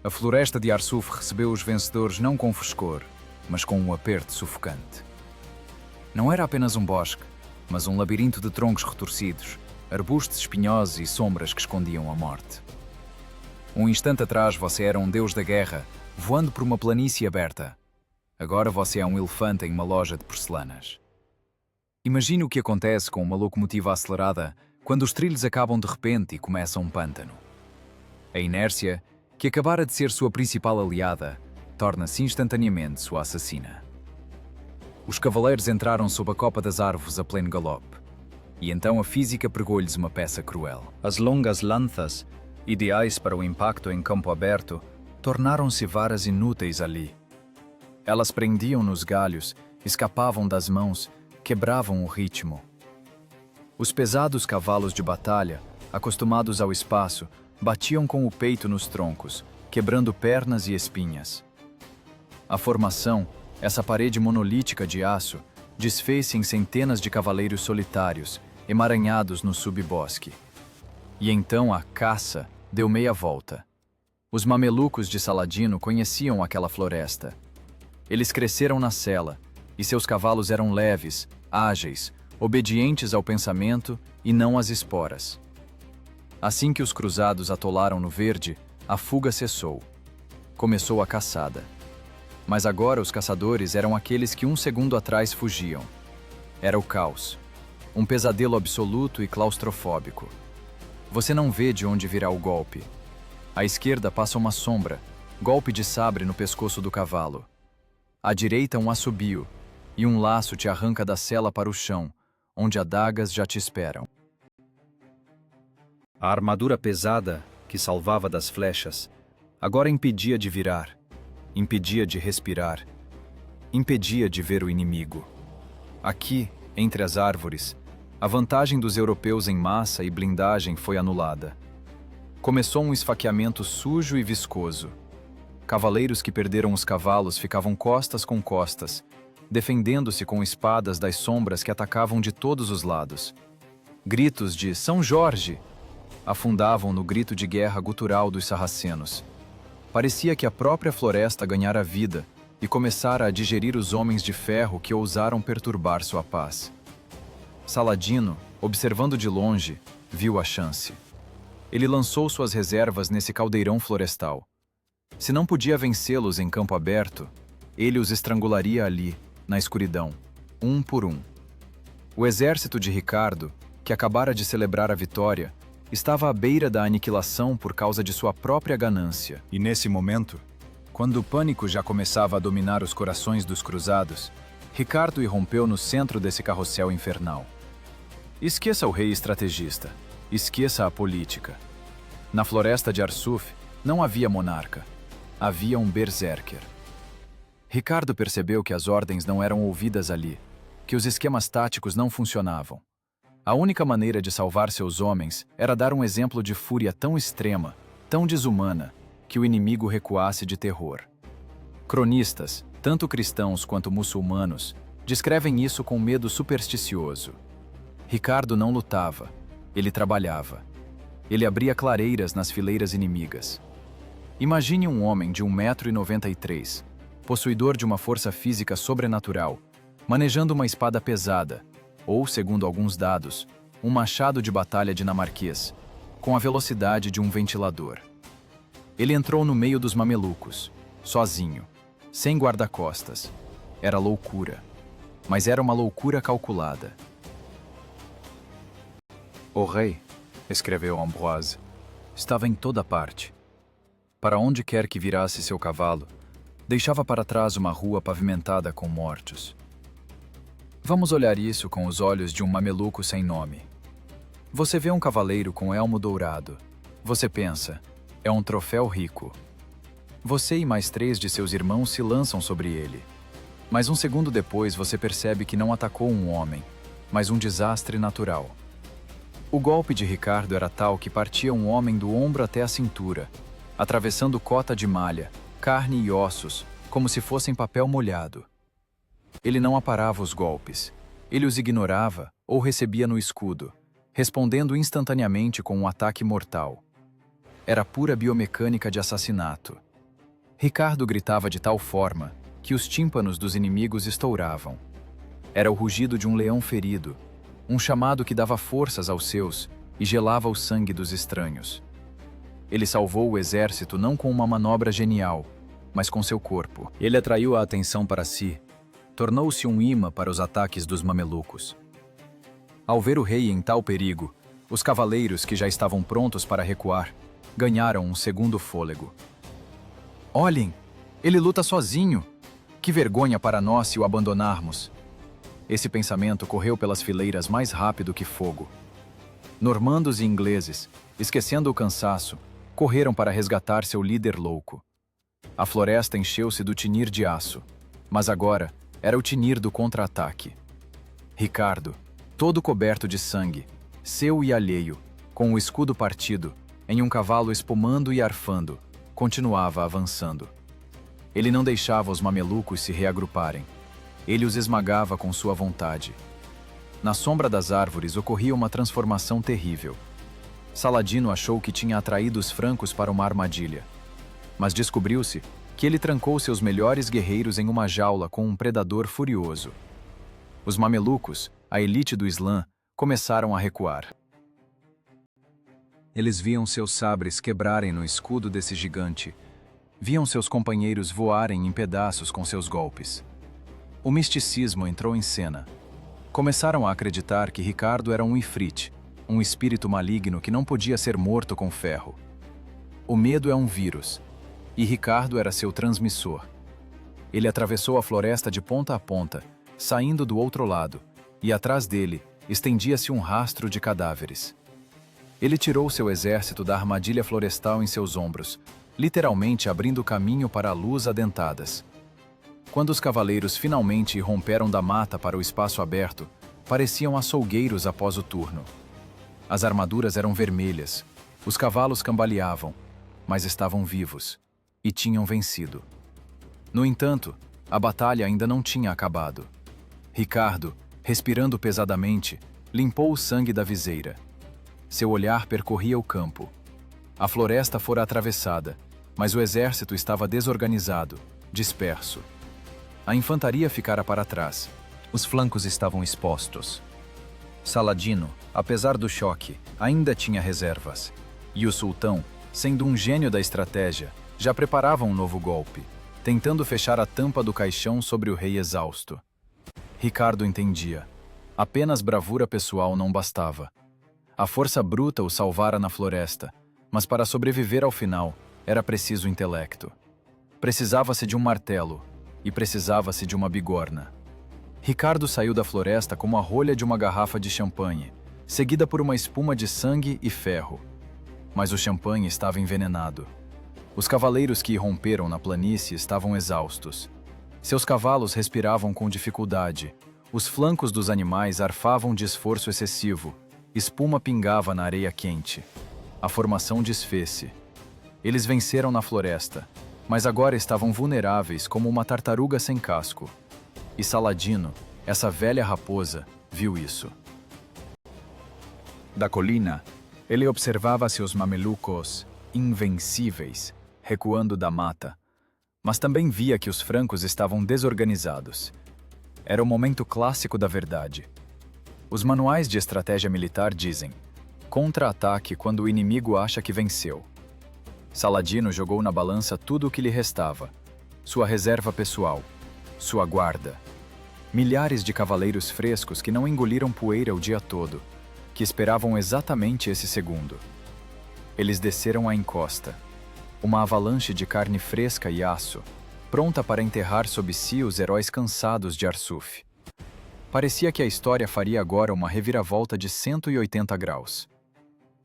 A floresta de Arsuf recebeu os vencedores não com frescor, mas com um aperto sufocante. Não era apenas um bosque, mas um labirinto de troncos retorcidos, arbustos espinhosos e sombras que escondiam a morte. Um instante atrás você era um deus da guerra, voando por uma planície aberta. Agora você é um elefante em uma loja de porcelanas. Imagine o que acontece com uma locomotiva acelerada quando os trilhos acabam de repente e começa um pântano. A inércia, que acabara de ser sua principal aliada, torna-se instantaneamente sua assassina. Os cavaleiros entraram sob a copa das árvores a pleno galope, e então a física pregou-lhes uma peça cruel. As longas lanças, ideais para o impacto em campo aberto, tornaram-se varas inúteis ali. Elas prendiam nos galhos, escapavam das mãos, quebravam o ritmo. Os pesados cavalos de batalha, acostumados ao espaço, batiam com o peito nos troncos, quebrando pernas e espinhas. A formação, essa parede monolítica de aço, desfez-se em centenas de cavaleiros solitários, emaranhados no subbosque. E então a caça deu meia volta. Os mamelucos de Saladino conheciam aquela floresta. Eles cresceram na sela, e seus cavalos eram leves, ágeis, obedientes ao pensamento e não às esporas. Assim que os cruzados atolaram no verde, a fuga cessou. Começou a caçada. Mas agora os caçadores eram aqueles que um segundo atrás fugiam. Era o caos. Um pesadelo absoluto e claustrofóbico. Você não vê de onde virá o golpe. À esquerda passa uma sombra, golpe de sabre no pescoço do cavalo. À direita um assobio, e um laço te arranca da sela para o chão, onde adagas já te esperam. A armadura pesada, que salvava das flechas, agora impedia de virar, impedia de respirar, impedia de ver o inimigo. Aqui, entre as árvores, a vantagem dos europeus em massa e blindagem foi anulada. Começou um esfaqueamento sujo e viscoso. Cavaleiros que perderam os cavalos ficavam costas com costas, defendendo-se com espadas das sombras que atacavam de todos os lados. Gritos de São Jorge afundavam no grito de guerra gutural dos sarracenos. Parecia que a própria floresta ganhara vida e começara a digerir os homens de ferro que ousaram perturbar sua paz. Saladino, observando de longe, viu a chance. Ele lançou suas reservas nesse caldeirão florestal. Se não podia vencê-los em campo aberto, ele os estrangularia ali, na escuridão, um por um. O exército de Ricardo, que acabara de celebrar a vitória, estava à beira da aniquilação por causa de sua própria ganância. E nesse momento, quando o pânico já começava a dominar os corações dos cruzados, Ricardo irrompeu no centro desse carrossel infernal. Esqueça o rei estrategista, esqueça a política. Na floresta de Arsuf não havia monarca, havia um berserker. Ricardo percebeu que as ordens não eram ouvidas ali, que os esquemas táticos não funcionavam. A única maneira de salvar seus homens era dar um exemplo de fúria tão extrema, tão desumana, que o inimigo recuasse de terror. Cronistas, tanto cristãos quanto muçulmanos, descrevem isso com medo supersticioso. Ricardo não lutava, ele trabalhava. Ele abria clareiras nas fileiras inimigas. Imagine um homem de 1,93 m, possuidor de uma força física sobrenatural, manejando uma espada pesada, ou, segundo alguns dados, um machado de batalha dinamarquês, com a velocidade de um ventilador. Ele entrou no meio dos mamelucos, sozinho, sem guarda-costas. Era loucura. mas era uma loucura calculada. O rei, escreveu Ambroise, estava em toda parte. Para onde quer que virasse seu cavalo, deixava para trás uma rua pavimentada com mortos. Vamos olhar isso com os olhos de um mameluco sem nome. Você vê um cavaleiro com elmo dourado. Você pensa, é um troféu rico. Você e mais 3 de seus irmãos se lançam sobre ele. Mas um segundo depois você percebe que não atacou um homem, mas um desastre natural. O golpe de Ricardo era tal que partia um homem do ombro até a cintura, atravessando cota de malha, carne e ossos, como se fossem papel molhado. Ele não aparava os golpes. Ele os ignorava ou recebia no escudo, respondendo instantaneamente com um ataque mortal. Era pura biomecânica de assassinato. Ricardo gritava de tal forma que os tímpanos dos inimigos estouravam. Era o rugido de um leão ferido, um chamado que dava forças aos seus e gelava o sangue dos estranhos. Ele salvou o exército não com uma manobra genial, mas com seu corpo. Ele atraiu a atenção para si, tornou-se um imã para os ataques dos mamelucos. Ao ver o rei em tal perigo, os cavaleiros que já estavam prontos para recuar, ganharam um segundo fôlego. Olhem, ele luta sozinho! Que vergonha para nós se o abandonarmos! Esse pensamento correu pelas fileiras mais rápido que fogo. Normandos e ingleses, esquecendo o cansaço, correram para resgatar seu líder louco. A floresta encheu-se do tinir de aço, mas agora era o tinir do contra-ataque. Ricardo, todo coberto de sangue, seu e alheio, com o escudo partido, em um cavalo espumando e arfando, continuava avançando. Ele não deixava os mamelucos se reagruparem. Ele os esmagava com sua vontade. Na sombra das árvores ocorria uma transformação terrível. Saladino achou que tinha atraído os francos para uma armadilha. Mas descobriu-se que ele trancou seus melhores guerreiros em uma jaula com um predador furioso. Os mamelucos, a elite do Islã, começaram a recuar. Eles viam seus sabres quebrarem no escudo desse gigante. Viam seus companheiros voarem em pedaços com seus golpes. O misticismo entrou em cena. Começaram a acreditar que Ricardo era um ifrit, um espírito maligno que não podia ser morto com ferro. O medo é um vírus, e Ricardo era seu transmissor. Ele atravessou a floresta de ponta a ponta, saindo do outro lado, e atrás dele estendia-se um rastro de cadáveres. Ele tirou seu exército da armadilha florestal em seus ombros, literalmente abrindo caminho para a luz adentadas. Quando os cavaleiros finalmente irromperam da mata para o espaço aberto, pareciam açougueiros após o turno. As armaduras eram vermelhas, os cavalos cambaleavam, mas estavam vivos, e tinham vencido. No entanto, a batalha ainda não tinha acabado. Ricardo, respirando pesadamente, limpou o sangue da viseira. Seu olhar percorria o campo. A floresta fora atravessada, mas o exército estava desorganizado, disperso. A infantaria ficara para trás. Os flancos estavam expostos. Saladino, apesar do choque, ainda tinha reservas. E o sultão, sendo um gênio da estratégia, já preparava um novo golpe, tentando fechar a tampa do caixão sobre o rei exausto. Ricardo entendia. Apenas bravura pessoal não bastava. A força bruta o salvara na floresta, mas para sobreviver ao final, era preciso intelecto. Precisava-se de um martelo, e precisava-se de uma bigorna. Ricardo saiu da floresta como a rolha de uma garrafa de champanhe, seguida por uma espuma de sangue e ferro. Mas o champanhe estava envenenado. Os cavaleiros que irromperam na planície estavam exaustos. Seus cavalos respiravam com dificuldade. Os flancos dos animais arfavam de esforço excessivo. Espuma pingava na areia quente. A formação desfez-se. Eles venceram na floresta, mas agora estavam vulneráveis como uma tartaruga sem casco. E Saladino, essa velha raposa, viu isso. Da colina, ele observava seus mamelucos, invencíveis, recuando da mata, mas também via que os francos estavam desorganizados. Era o momento clássico da verdade. Os manuais de estratégia militar dizem: contra-ataque quando o inimigo acha que venceu. Saladino jogou na balança tudo o que lhe restava: sua reserva pessoal, sua guarda. Milhares de cavaleiros frescos que não engoliram poeira o dia todo, que esperavam exatamente esse segundo. Eles desceram a encosta, uma avalanche de carne fresca e aço, pronta para enterrar sob si os heróis cansados de Arsuf. Parecia que a história faria agora uma reviravolta de 180 graus.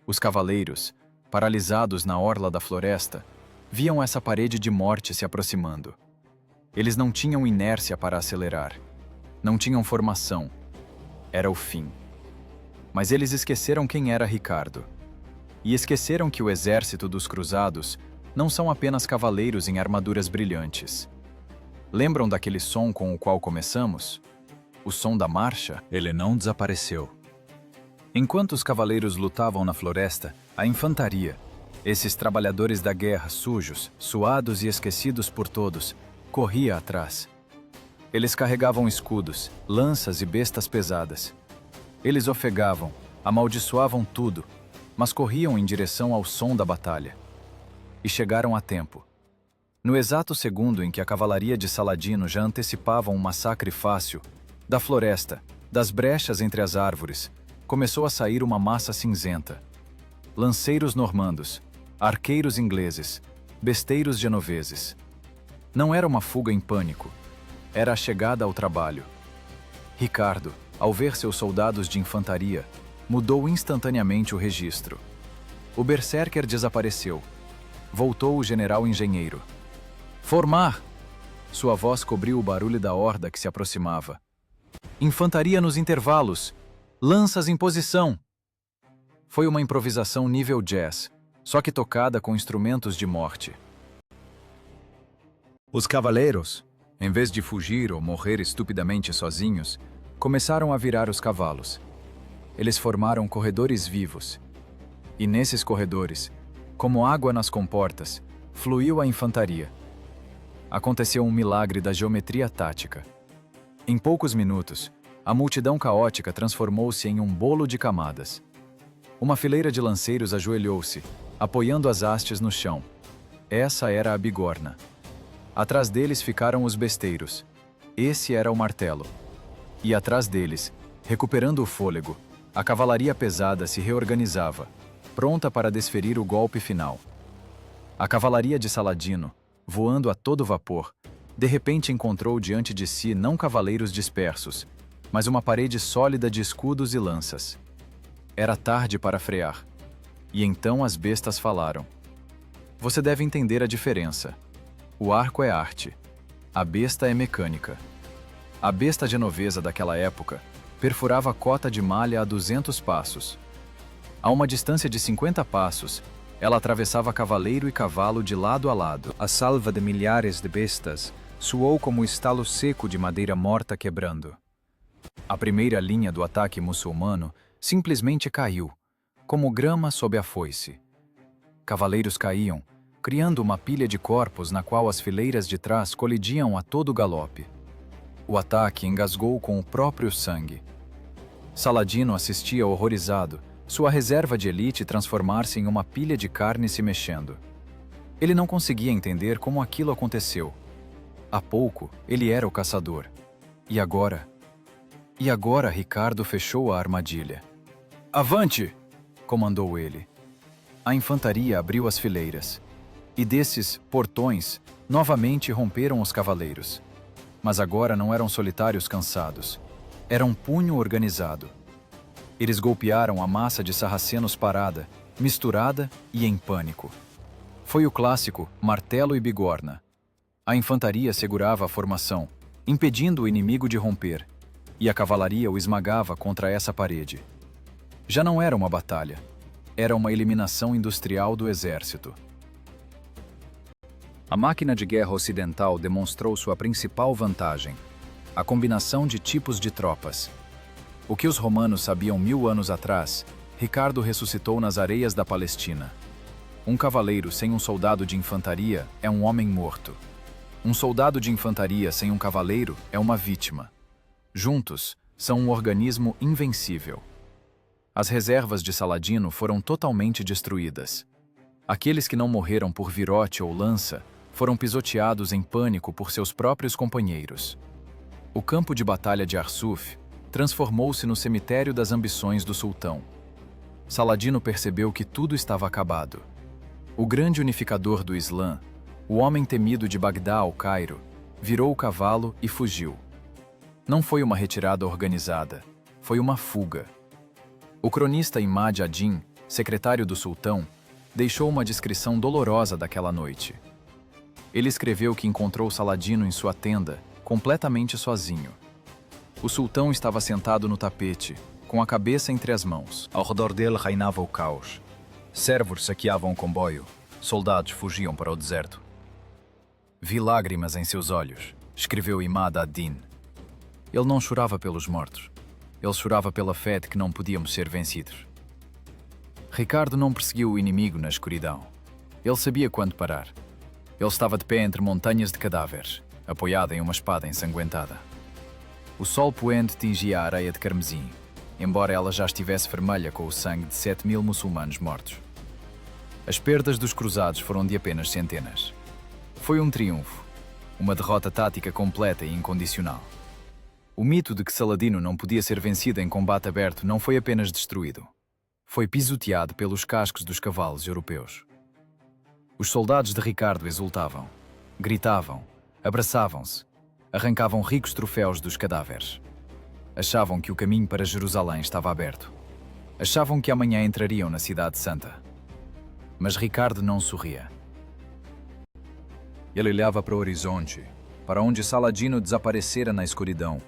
Os cavaleiros, paralisados na orla da floresta, viam essa parede de morte se aproximando. Eles não tinham inércia para acelerar. Não tinham formação. Era o fim. Mas eles esqueceram quem era Ricardo. E esqueceram que o exército dos cruzados não são apenas cavaleiros em armaduras brilhantes. Lembram daquele som com o qual começamos? O som da marcha? Ele não desapareceu. Enquanto os cavaleiros lutavam na floresta, a infantaria, esses trabalhadores da guerra sujos, suados e esquecidos por todos, corria atrás. Eles carregavam escudos, lanças e bestas pesadas. Eles ofegavam, amaldiçoavam tudo, mas corriam em direção ao som da batalha. E chegaram a tempo. No exato segundo em que a cavalaria de Saladino já antecipava um massacre fácil, da floresta, das brechas entre as árvores, começou a sair uma massa cinzenta. Lanceiros normandos, arqueiros ingleses, besteiros genoveses. Não era uma fuga em pânico. Era a chegada ao trabalho. Ricardo, ao ver seus soldados de infantaria, mudou instantaneamente o registro. O berserker desapareceu. Voltou o general engenheiro. Formar! Sua voz cobriu o barulho da horda que se aproximava. Infantaria nos intervalos! Lanças em posição! Foi uma improvisação nível jazz, só que tocada com instrumentos de morte. Os cavaleiros, em vez de fugir ou morrer estupidamente sozinhos, começaram a virar os cavalos. Eles formaram corredores vivos. E nesses corredores, como água nas comportas, fluiu a infantaria. Aconteceu um milagre da geometria tática. Em poucos minutos, a multidão caótica transformou-se em um bolo de camadas. Uma fileira de lanceiros ajoelhou-se, apoiando as hastes no chão. Essa era a bigorna. Atrás deles ficaram os besteiros. Esse era o martelo. E atrás deles, recuperando o fôlego, a cavalaria pesada se reorganizava, pronta para desferir o golpe final. A cavalaria de Saladino, voando a todo vapor, de repente encontrou diante de si não cavaleiros dispersos, mas uma parede sólida de escudos e lanças. Era tarde para frear. E então as bestas falaram. Você deve entender a diferença. O arco é arte. A besta é mecânica. A besta genovesa daquela época perfurava a cota de malha a 200 passos. A uma distância de 50 passos, ela atravessava cavaleiro e cavalo de lado a lado. A salva de milhares de bestas soou como o estalo seco de madeira morta quebrando. A primeira linha do ataque muçulmano simplesmente caiu, como grama sob a foice. Cavaleiros caíam, criando uma pilha de corpos na qual as fileiras de trás colidiam a todo galope. O ataque engasgou com o próprio sangue. Saladino assistia horrorizado, sua reserva de elite transformar-se em uma pilha de carne se mexendo. Ele não conseguia entender como aquilo aconteceu. Há pouco, ele era o caçador. E agora? E agora Ricardo fechou a armadilha. Avante! Comandou ele. A infantaria abriu as fileiras. E desses portões, novamente romperam os cavaleiros. Mas agora não eram solitários cansados. Era um punho organizado. Eles golpearam a massa de sarracenos parada, misturada e em pânico. Foi o clássico martelo e bigorna. A infantaria segurava a formação, impedindo o inimigo de romper, e a cavalaria o esmagava contra essa parede. Já não era uma batalha. Era uma eliminação industrial do exército. A máquina de guerra ocidental demonstrou sua principal vantagem: a combinação de tipos de tropas. O que os romanos sabiam 1000 anos atrás, Ricardo ressuscitou nas areias da Palestina. Um cavaleiro sem um soldado de infantaria é um homem morto. Um soldado de infantaria sem um cavaleiro é uma vítima. Juntos, são um organismo invencível. As reservas de Saladino foram totalmente destruídas. Aqueles que não morreram por virote ou lança foram pisoteados em pânico por seus próprios companheiros. O campo de batalha de Arsuf transformou-se no cemitério das ambições do sultão. Saladino percebeu que tudo estava acabado. O grande unificador do Islã, o homem temido de Bagdá ao Cairo, virou o cavalo e fugiu. Não foi uma retirada organizada, foi uma fuga. O cronista Imad ad-Din, secretário do sultão, deixou uma descrição dolorosa daquela noite. Ele escreveu que encontrou Saladino em sua tenda, completamente sozinho. O sultão estava sentado no tapete, com a cabeça entre as mãos. Ao redor dele reinava o caos. Servos saqueavam o comboio, soldados fugiam para o deserto. Vi lágrimas em seus olhos, escreveu Imad ad-Din. Ele não chorava pelos mortos. Ele chorava pela fé de que não podíamos ser vencidos. Ricardo não perseguiu o inimigo na escuridão. Ele sabia quando parar. Ele estava de pé entre montanhas de cadáveres, apoiado em uma espada ensanguentada. O sol poente tingia a areia de carmesim, embora ela já estivesse vermelha com o sangue de 7.000 muçulmanos mortos. As perdas dos cruzados foram de apenas centenas. Foi um triunfo, uma derrota tática completa e incondicional. O mito de que Saladino não podia ser vencido em combate aberto não foi apenas destruído. Foi pisoteado pelos cascos dos cavalos europeus. Os soldados de Ricardo exultavam, gritavam, abraçavam-se, arrancavam ricos troféus dos cadáveres. Achavam que o caminho para Jerusalém estava aberto. Achavam que amanhã entrariam na Cidade Santa. Mas Ricardo não sorria. Ele olhava para o horizonte, para onde Saladino desaparecera na escuridão.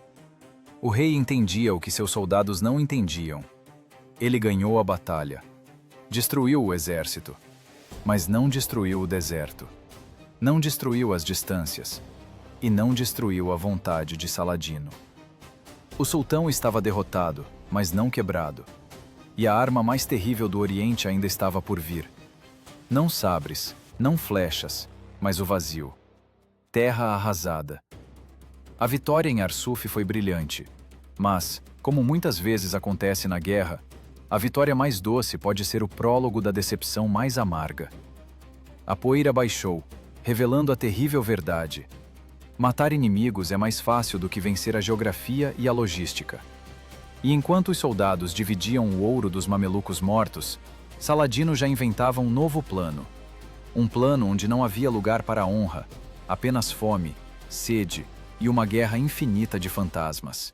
O rei entendia o que seus soldados não entendiam. Ele ganhou a batalha. Destruiu o exército. Mas não destruiu o deserto. Não destruiu as distâncias. E não destruiu a vontade de Saladino. O sultão estava derrotado, mas não quebrado. E a arma mais terrível do Oriente ainda estava por vir. Não sabres, não flechas, mas o vazio. Terra arrasada. A vitória em Arsuf foi brilhante, mas, como muitas vezes acontece na guerra, a vitória mais doce pode ser o prólogo da decepção mais amarga. A poeira baixou, revelando a terrível verdade. Matar inimigos é mais fácil do que vencer a geografia e a logística. E enquanto os soldados dividiam o ouro dos mamelucos mortos, Saladino já inventava um novo plano. Um plano onde não havia lugar para a honra, apenas fome, sede e uma guerra infinita de fantasmas.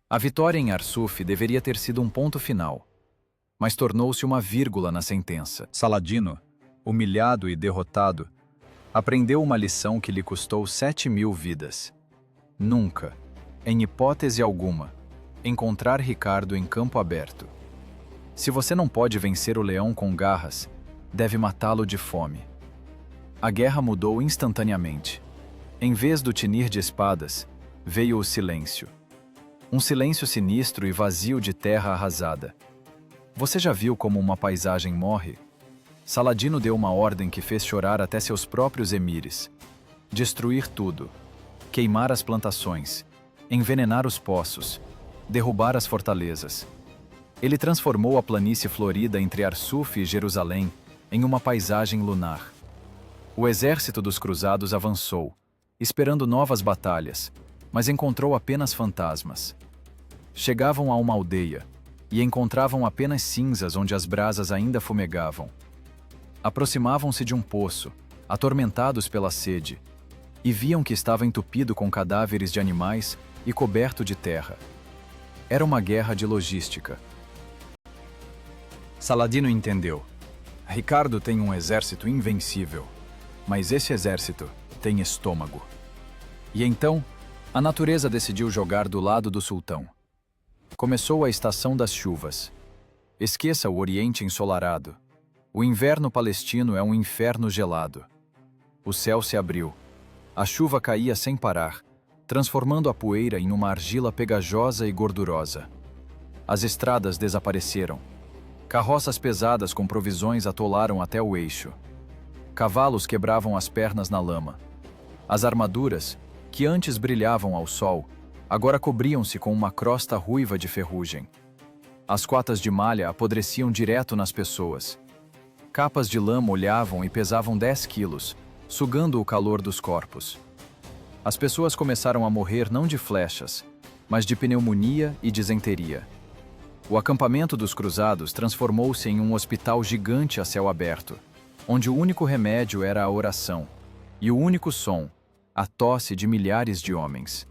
A vitória em Arsuf deveria ter sido um ponto final, mas tornou-se uma vírgula na sentença. Saladino, humilhado e derrotado, aprendeu uma lição que lhe custou 7.000 vidas. Nunca, em hipótese alguma, encontrar Ricardo em campo aberto. Se você não pode vencer o leão com garras, deve matá-lo de fome. A guerra mudou instantaneamente. Em vez do tinir de espadas, veio o silêncio. Um silêncio sinistro e vazio de terra arrasada. Você já viu como uma paisagem morre? Saladino deu uma ordem que fez chorar até seus próprios emires. Destruir tudo. Queimar as plantações. Envenenar os poços. Derrubar as fortalezas. Ele transformou a planície florida entre Arsuf e Jerusalém em uma paisagem lunar. O exército dos cruzados avançou, esperando novas batalhas, mas encontrou apenas fantasmas. Chegavam a uma aldeia e encontravam apenas cinzas onde as brasas ainda fumegavam. Aproximavam-se de um poço, atormentados pela sede, e viam que estava entupido com cadáveres de animais e coberto de terra. Era uma guerra de logística. Saladino entendeu. Ricardo tem um exército invencível, mas esse exército tem estômago. E então, a natureza decidiu jogar do lado do sultão. Começou a estação das chuvas. Esqueça o Oriente ensolarado. O inverno palestino é um inferno gelado. O céu se abriu. A chuva caía sem parar, transformando a poeira em uma argila pegajosa e gordurosa. As estradas desapareceram. Carroças pesadas com provisões atolaram até o eixo. Cavalos quebravam as pernas na lama. As armaduras, que antes brilhavam ao sol, agora cobriam-se com uma crosta ruiva de ferrugem. As coatas de malha apodreciam direto nas pessoas. Capas de lã molhavam e pesavam 10 quilos, sugando o calor dos corpos. As pessoas começaram a morrer não de flechas, mas de pneumonia e disenteria. O acampamento dos cruzados transformou-se em um hospital gigante a céu aberto, onde o único remédio era a oração, e o único som, a tosse de milhares de homens.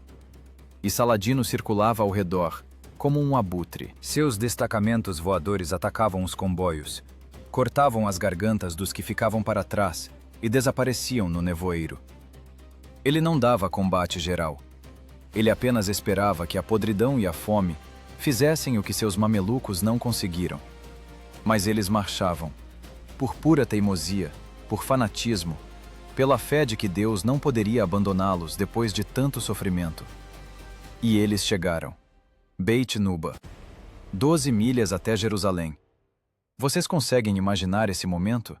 E Saladino circulava ao redor, como um abutre. Seus destacamentos voadores atacavam os comboios, cortavam as gargantas dos que ficavam para trás e desapareciam no nevoeiro. Ele não dava combate geral. Ele apenas esperava que a podridão e a fome fizessem o que seus mamelucos não conseguiram. Mas eles marchavam, por pura teimosia, por fanatismo, pela fé de que Deus não poderia abandoná-los depois de tanto sofrimento. E eles chegaram. Beit Nuba, 12 milhas até Jerusalém. Vocês conseguem imaginar esse momento?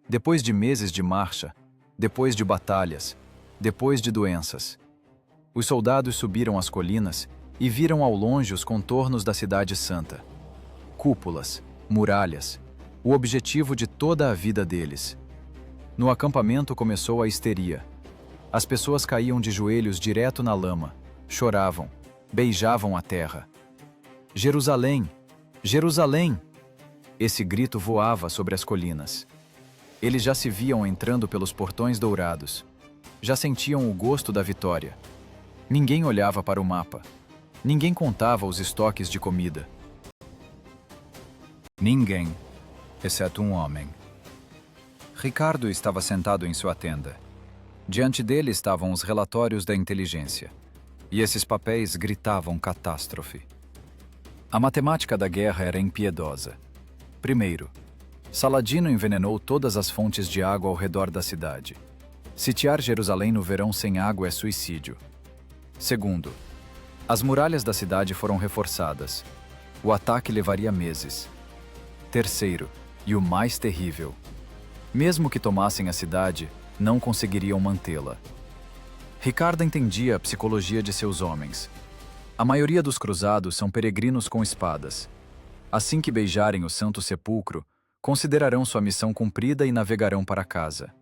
Depois de meses de marcha, depois de batalhas, depois de doenças, os soldados subiram as colinas e viram ao longe os contornos da cidade santa. Cúpulas, muralhas, o objetivo de toda a vida deles. No acampamento começou a histeria. As pessoas caíam de joelhos direto na lama, choravam, beijavam a terra. Jerusalém! Jerusalém! Esse grito voava sobre as colinas. Eles já se viam entrando pelos portões dourados. Já sentiam o gosto da vitória. Ninguém olhava para o mapa. Ninguém contava os estoques de comida. Ninguém, exceto um homem. Ricardo estava sentado em sua tenda. Diante dele estavam os relatórios da inteligência. E esses papéis gritavam catástrofe. A matemática da guerra era impiedosa. Primeiro, Saladino envenenou todas as fontes de água ao redor da cidade. Sitiar Jerusalém no verão sem água é suicídio. Segundo, as muralhas da cidade foram reforçadas. O ataque levaria meses. Terceiro, e o mais terrível, mesmo que tomassem a cidade, não conseguiriam mantê-la. Ricardo entendia a psicologia de seus homens. A maioria dos cruzados são peregrinos com espadas. Assim que beijarem o Santo Sepulcro, considerarão sua missão cumprida e navegarão para casa.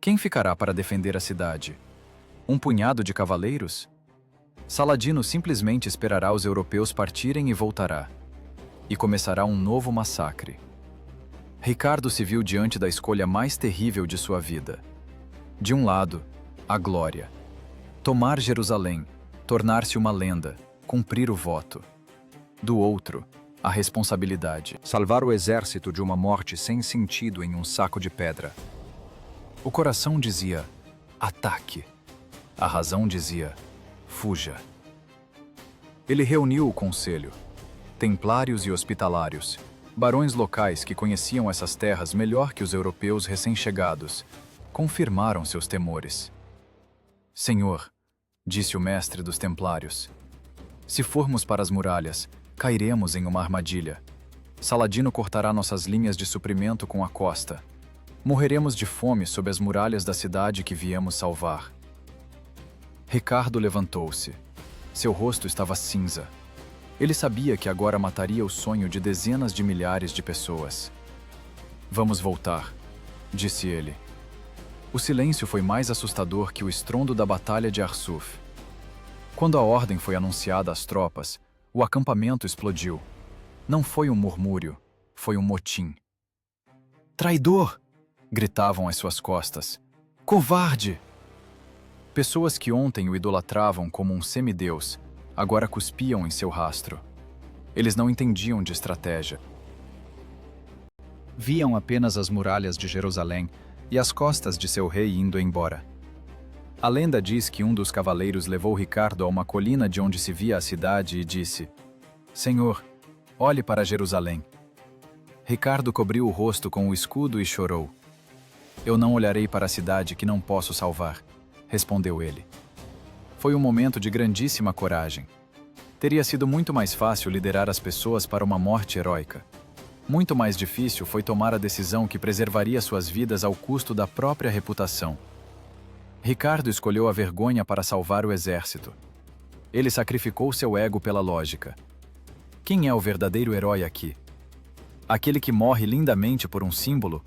Quem ficará para defender a cidade? Um punhado de cavaleiros? Saladino simplesmente esperará os europeus partirem e voltará. E começará um novo massacre. Ricardo se viu diante da escolha mais terrível de sua vida. De um lado, a glória. Tomar Jerusalém, tornar-se uma lenda, cumprir o voto. Do outro, a responsabilidade. Salvar o exército de uma morte sem sentido em um saco de pedra. O coração dizia, ataque. A razão dizia, fuja. Ele reuniu o conselho, templários e hospitalários, barões locais que conheciam essas terras melhor que os europeus recém-chegados, confirmaram seus temores. Senhor, disse o mestre dos templários, se formos para as muralhas, cairemos em uma armadilha. Saladino cortará nossas linhas de suprimento com a costa. Morreremos de fome sob as muralhas da cidade que viemos salvar. Ricardo levantou-se. Seu rosto estava cinza. Ele sabia que agora mataria o sonho de dezenas de milhares de pessoas. Vamos voltar, disse ele. O silêncio foi mais assustador que o estrondo da batalha de Arsuf. Quando a ordem foi anunciada às tropas, o acampamento explodiu. Não foi um murmúrio, foi um motim. Traidor! Gritavam às suas costas. Covarde! Pessoas que ontem o idolatravam como um semideus, agora cuspiam em seu rastro. Eles não entendiam de estratégia. Viam apenas as muralhas de Jerusalém e as costas de seu rei indo embora. A lenda diz que um dos cavaleiros levou Ricardo a uma colina de onde se via a cidade e disse: Senhor, olhe para Jerusalém. Ricardo cobriu o rosto com o escudo e chorou. Eu não olharei para a cidade que não posso salvar, respondeu ele. Foi um momento de grandíssima coragem. Teria sido muito mais fácil liderar as pessoas para uma morte heróica. Muito mais difícil foi tomar a decisão que preservaria suas vidas ao custo da própria reputação. Ricardo escolheu a vergonha para salvar o exército. Ele sacrificou seu ego pela lógica. Quem é o verdadeiro herói aqui? Aquele que morre lindamente por um símbolo?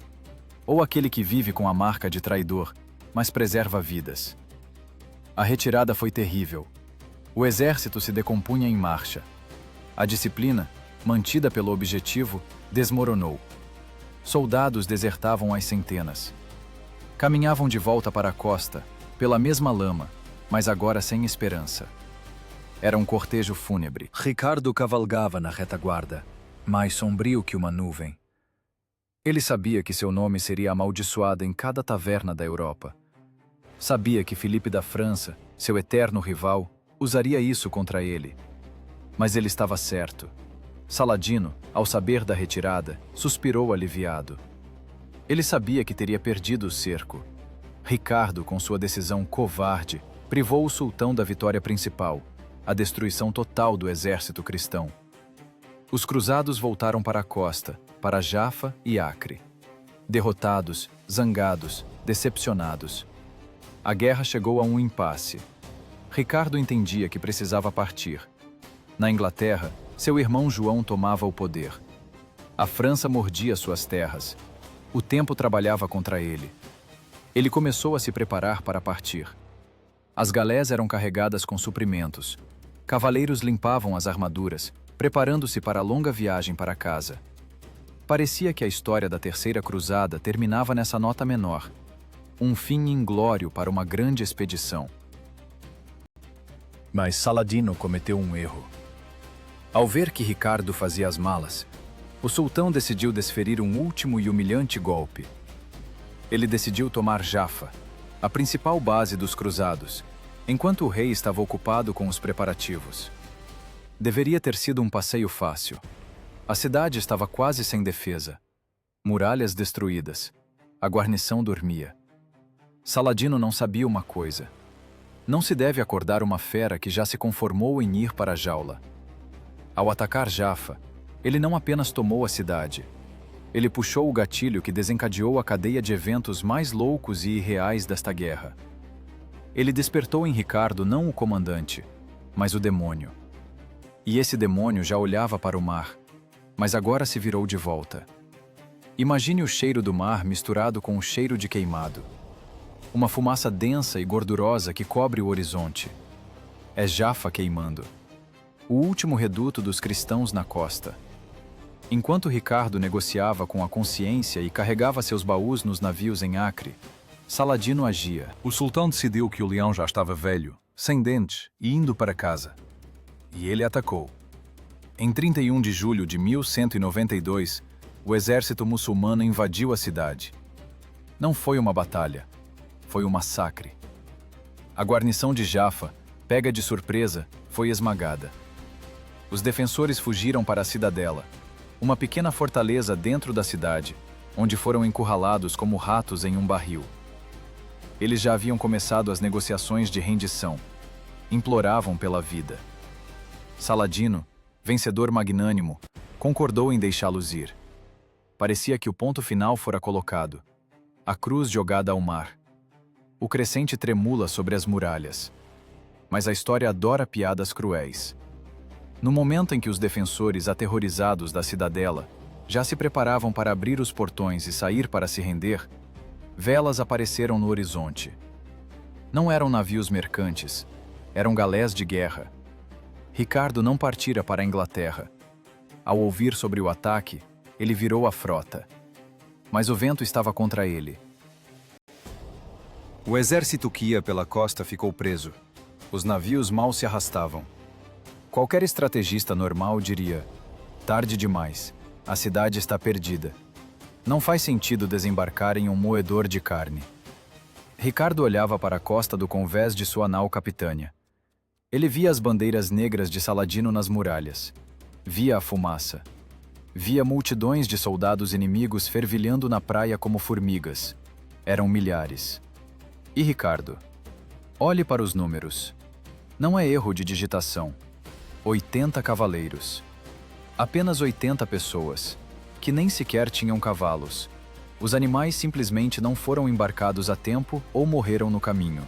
Ou aquele que vive com a marca de traidor, mas preserva vidas? A retirada foi terrível. O exército se decompunha em marcha. A disciplina, mantida pelo objetivo, desmoronou. Soldados desertavam às centenas. Caminhavam de volta para a costa, pela mesma lama, mas agora sem esperança. Era um cortejo fúnebre. Ricardo cavalgava na retaguarda, mais sombrio que uma nuvem. Ele sabia que seu nome seria amaldiçoado em cada taverna da Europa. Sabia que Filipe da França, seu eterno rival, usaria isso contra ele. Mas ele estava certo. Saladino, ao saber da retirada, suspirou aliviado. Ele sabia que teria perdido o cerco. Ricardo, com sua decisão covarde, privou o sultão da vitória principal, a destruição total do exército cristão. Os cruzados voltaram para a costa, para Jafa e Acre. Derrotados, zangados, decepcionados. A guerra chegou a um impasse. Ricardo entendia que precisava partir. Na Inglaterra, seu irmão João tomava o poder. A França mordia suas terras. O tempo trabalhava contra ele. Ele começou a se preparar para partir. As galés eram carregadas com suprimentos. Cavaleiros limpavam as armaduras, preparando-se para a longa viagem para casa. Parecia que a história da Terceira Cruzada terminava nessa nota menor. Um fim inglório para uma grande expedição. Mas Saladino cometeu um erro. Ao ver que Ricardo fazia as malas, o sultão decidiu desferir um último e humilhante golpe. Ele decidiu tomar Jafa, a principal base dos cruzados, enquanto o rei estava ocupado com os preparativos. Deveria ter sido um passeio fácil. A cidade estava quase sem defesa. Muralhas destruídas. A guarnição dormia. Saladino não sabia uma coisa. Não se deve acordar uma fera que já se conformou em ir para a jaula. Ao atacar Jafa, ele não apenas tomou a cidade. Ele puxou o gatilho que desencadeou a cadeia de eventos mais loucos e irreais desta guerra. Ele despertou em Ricardo não o comandante, mas o demônio. E esse demônio já olhava para o mar, mas agora se virou de volta. Imagine o cheiro do mar misturado com o cheiro de queimado. Uma fumaça densa e gordurosa que cobre o horizonte. É Jafa queimando. O último reduto dos cristãos na costa. Enquanto Ricardo negociava com a consciência e carregava seus baús nos navios em Acre, Saladino agia. O sultão decidiu que o leão já estava velho, sem dentes e indo para casa. E ele atacou. Em 31 de julho de 1192, o exército muçulmano invadiu a cidade. Não foi uma batalha, foi um massacre. A guarnição de Jafa, pega de surpresa, foi esmagada. Os defensores fugiram para a cidadela, uma pequena fortaleza dentro da cidade, onde foram encurralados como ratos em um barril. Eles já haviam começado as negociações de rendição. Imploravam pela vida. Saladino, vencedor magnânimo, concordou em deixá-los ir. Parecia que o ponto final fora colocado. A cruz jogada ao mar. O crescente tremula sobre as muralhas. Mas a história adora piadas cruéis. No momento em que os defensores aterrorizados da cidadela já se preparavam para abrir os portões e sair para se render, velas apareceram no horizonte. Não eram navios mercantes, eram galés de guerra. Ricardo não partira para a Inglaterra. Ao ouvir sobre o ataque, ele virou a frota. Mas o vento estava contra ele. O exército que ia pela costa ficou preso. Os navios mal se arrastavam. Qualquer estrategista normal diria: tarde demais, a cidade está perdida. Não faz sentido desembarcar em um moedor de carne. Ricardo olhava para a costa do convés de sua nau capitânia. Ele via as bandeiras negras de Saladino nas muralhas. Via a fumaça. Via multidões de soldados inimigos fervilhando na praia como formigas. Eram milhares. E Ricardo? Olhe para os números. Não é erro de digitação. 80 cavaleiros. Apenas 80 pessoas, que nem sequer tinham cavalos. Os animais simplesmente não foram embarcados a tempo ou morreram no caminho.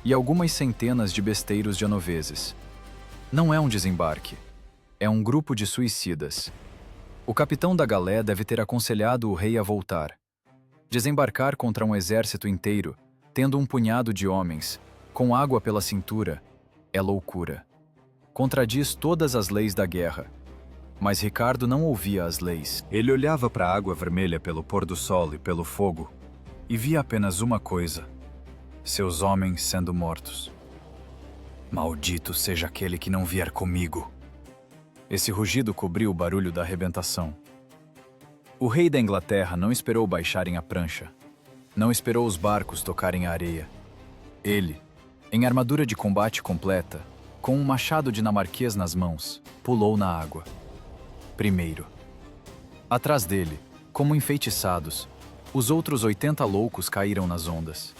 E algumas centenas de besteiros genoveses. Não é um desembarque. É um grupo de suicidas. O capitão da galé deve ter aconselhado o rei a voltar. Desembarcar contra um exército inteiro, tendo um punhado de homens, com água pela cintura, é loucura. Contradiz todas as leis da guerra. Mas Ricardo não ouvia as leis. Ele olhava para a água vermelha pelo pôr do sol e pelo fogo e via apenas uma coisa: seus homens sendo mortos. Maldito seja aquele que não vier comigo. Esse rugido cobriu o barulho da arrebentação. O rei da Inglaterra não esperou baixarem a prancha. Não esperou os barcos tocarem a areia. Ele, em armadura de combate completa, com um machado dinamarquês nas mãos, pulou na água. Primeiro. Atrás dele, como enfeitiçados, os outros 80 loucos caíram nas ondas.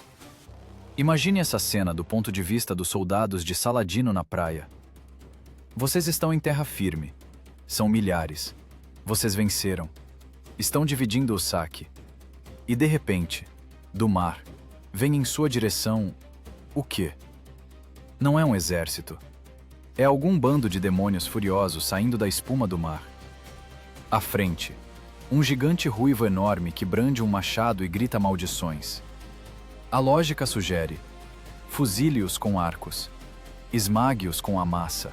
Imagine essa cena do ponto de vista dos soldados de Saladino na praia. Vocês estão em terra firme. São milhares. Vocês venceram. Estão dividindo o saque. E de repente, do mar, vem em sua direção o quê? Não é um exército. É algum bando de demônios furiosos saindo da espuma do mar. À frente, um gigante ruivo enorme que brande um machado e grita maldições. A lógica sugere: fuzile-os com arcos, esmague-os com a massa.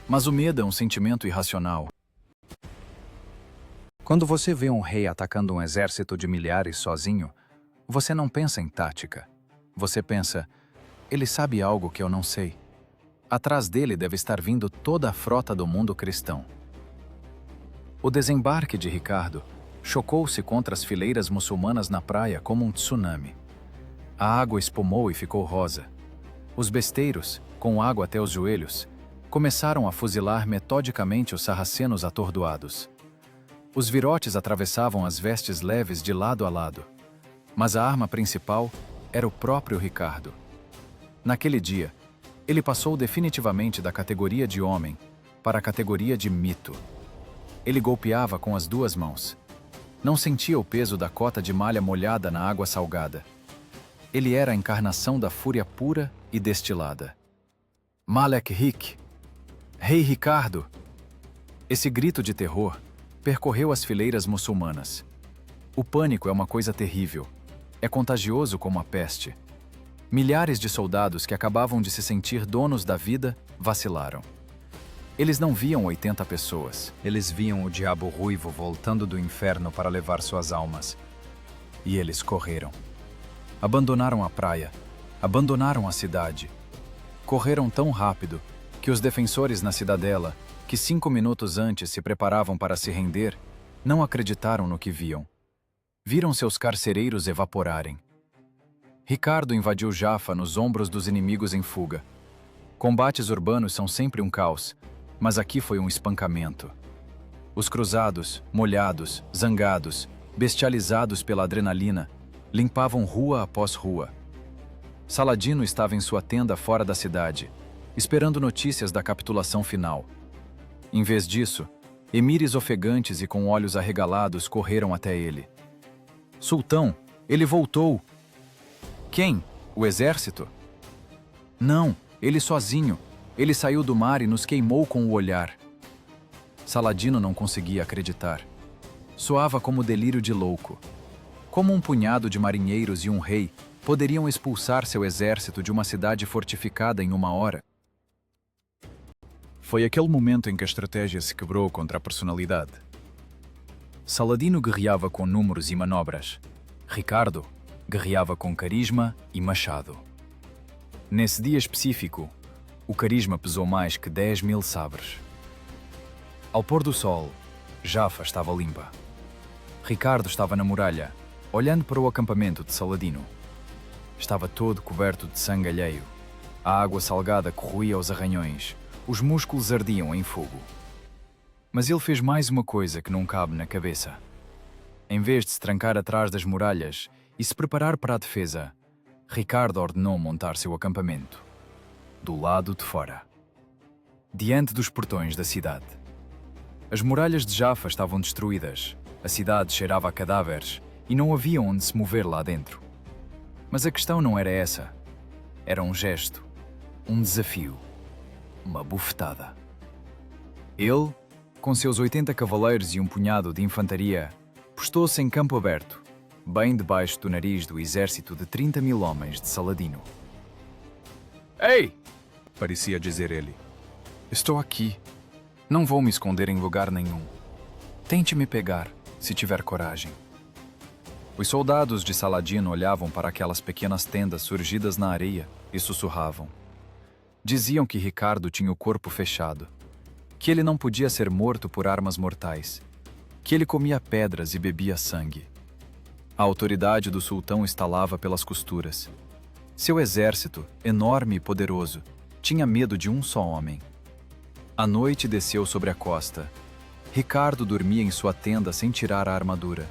Mas o medo é um sentimento irracional. Quando você vê um rei atacando um exército de milhares sozinho, você não pensa em tática. Você pensa: ele sabe algo que eu não sei. Atrás dele deve estar vindo toda a frota do mundo cristão. O desembarque de Ricardo chocou-se contra as fileiras muçulmanas na praia como um tsunami. A água espumou e ficou rosa. Os besteiros, com água até os joelhos, começaram a fuzilar metodicamente os sarracenos atordoados. Os virotes atravessavam as vestes leves de lado a lado. Mas a arma principal era o próprio Ricardo. Naquele dia, ele passou definitivamente da categoria de homem para a categoria de mito. Ele golpeava com as duas mãos. Não sentia o peso da cota de malha molhada na água salgada. Ele era a encarnação da fúria pura e destilada. Malek Rik! Rei Ricardo! Esse grito de terror percorreu as fileiras muçulmanas. O pânico é uma coisa terrível. É contagioso como a peste. Milhares de soldados que acabavam de se sentir donos da vida vacilaram. Eles não viam 80 pessoas. Eles viam o diabo ruivo voltando do inferno para levar suas almas. E eles correram. Abandonaram a praia. Abandonaram a cidade. Correram tão rápido que os defensores na cidadela, que 5 minutos antes se preparavam para se render, não acreditaram no que viam. Viram seus carcereiros evaporarem. Ricardo invadiu Jaffa nos ombros dos inimigos em fuga. Combates urbanos são sempre um caos, mas aqui foi um espancamento. Os cruzados, molhados, zangados, bestializados pela adrenalina, limpavam rua após rua. Saladino estava em sua tenda fora da cidade, esperando notícias da capitulação final. Em vez disso, emires ofegantes e com olhos arregalados correram até ele. Sultão, ele voltou! Quem? O exército? Não, ele sozinho. Ele saiu do mar e nos queimou com o olhar. Saladino não conseguia acreditar. Soava como delírio de louco. Como um punhado de marinheiros e um rei poderiam expulsar seu exército de uma cidade fortificada em 1 hora? Foi aquele momento em que a estratégia se quebrou contra a personalidade. Saladino guerreava com números e manobras. Ricardo guerreava com carisma e machado. Nesse dia específico, o carisma pesou mais que 10.000 sabres. Ao pôr do sol, Jaffa estava limpa. Ricardo estava na muralha, olhando para o acampamento de Saladino. Estava todo coberto de sangue alheio. A água salgada corroía os arranhões. Os músculos ardiam em fogo. Mas ele fez mais uma coisa que não cabe na cabeça. Em vez de se trancar atrás das muralhas e se preparar para a defesa, Ricardo ordenou montar seu acampamento, do lado de fora, diante dos portões da cidade. As muralhas de Jaffa estavam destruídas, a cidade cheirava a cadáveres e não havia onde se mover lá dentro. Mas a questão não era essa. Era um gesto, um desafio, uma bufetada. Ele, com seus 80 cavaleiros e um punhado de infantaria, postou-se em campo aberto, bem debaixo do nariz do exército de 30.000 homens de Saladino. Ei! parecia dizer ele. Estou aqui. Não vou me esconder em lugar nenhum. Tente me pegar, se tiver coragem. Os soldados de Saladino olhavam para aquelas pequenas tendas surgidas na areia e sussurravam. Diziam que Ricardo tinha o corpo fechado, que ele não podia ser morto por armas mortais, que ele comia pedras e bebia sangue. A autoridade do sultão estalava pelas costuras. Seu exército, enorme e poderoso, tinha medo de um só homem. A noite desceu sobre a costa. Ricardo dormia em sua tenda sem tirar a armadura.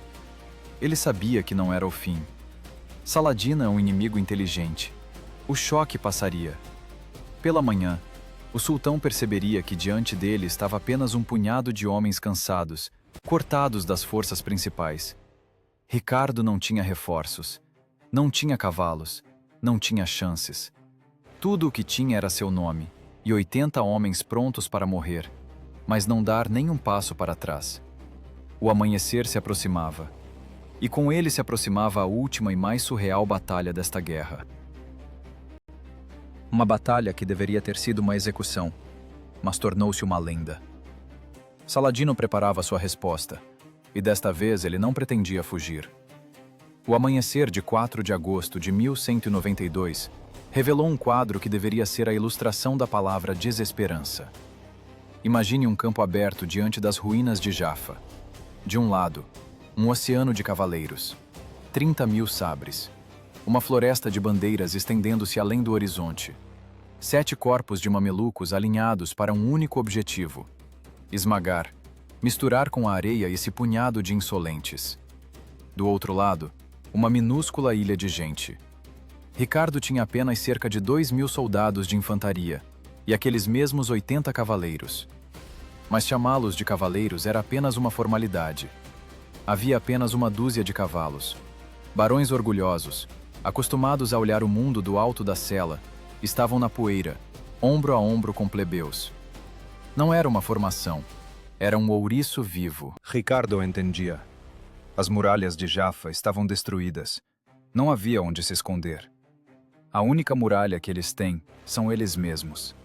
Ele sabia que não era o fim. Saladino é um inimigo inteligente. O choque passaria. Pela manhã, o sultão perceberia que diante dele estava apenas um punhado de homens cansados, cortados das forças principais. Ricardo não tinha reforços, não tinha cavalos, não tinha chances. Tudo o que tinha era seu nome, e 80 homens prontos para morrer, mas não dar nem um passo para trás. O amanhecer se aproximava, e com ele se aproximava a última e mais surreal batalha desta guerra. Uma batalha que deveria ter sido uma execução, mas tornou-se uma lenda. Saladino preparava sua resposta, e desta vez ele não pretendia fugir. O amanhecer de 4 de agosto de 1192 revelou um quadro que deveria ser a ilustração da palavra desesperança. Imagine um campo aberto diante das ruínas de Jaffa. De um lado, um oceano de cavaleiros, 30.000 sabres, uma floresta de bandeiras estendendo-se além do horizonte, 7 corpos de mamelucos alinhados para um único objetivo: esmagar, misturar com a areia esse punhado de insolentes. Do outro lado, uma minúscula ilha de gente. Ricardo tinha apenas cerca de 2.000 soldados de infantaria e aqueles mesmos 80 cavaleiros. Mas chamá-los de cavaleiros era apenas uma formalidade. Havia apenas uma dúzia de cavalos. Barões orgulhosos, acostumados a olhar o mundo do alto da sela, estavam na poeira, ombro a ombro com plebeus. Não era uma formação, era um ouriço vivo. Ricardo entendia. As muralhas de Jaffa estavam destruídas. Não havia onde se esconder. A única muralha que eles têm são eles mesmos.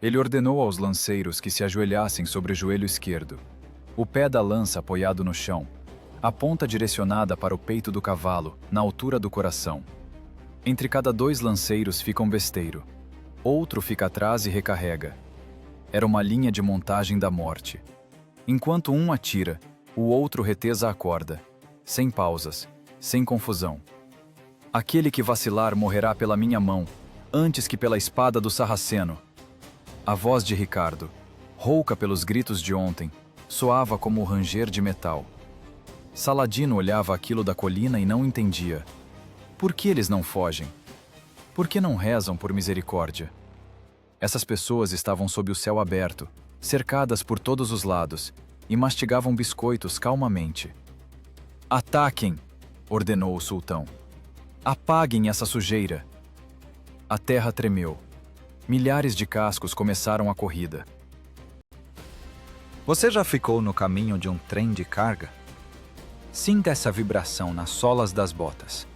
Ele ordenou aos lanceiros que se ajoelhassem sobre o joelho esquerdo, o pé da lança apoiado no chão, a ponta direcionada para o peito do cavalo, na altura do coração. Entre cada 2 lanceiros fica um besteiro. Outro fica atrás e recarrega. Era uma linha de montagem da morte. Enquanto um atira, o outro retesa a corda, sem pausas, sem confusão. Aquele que vacilar morrerá pela minha mão, antes que pela espada do sarraceno. A voz de Ricardo, rouca pelos gritos de ontem, soava como o ranger de metal. Saladino olhava aquilo da colina e não entendia. Por que eles não fogem? Por que não rezam por misericórdia? Essas pessoas estavam sob o céu aberto, cercadas por todos os lados, e mastigavam biscoitos calmamente. «Ataquem!» ordenou o sultão. «Apaguem essa sujeira!» A terra tremeu. Milhares de cascos começaram a corrida. Você já ficou no caminho de um trem de carga? Sinta essa vibração nas solas das botas.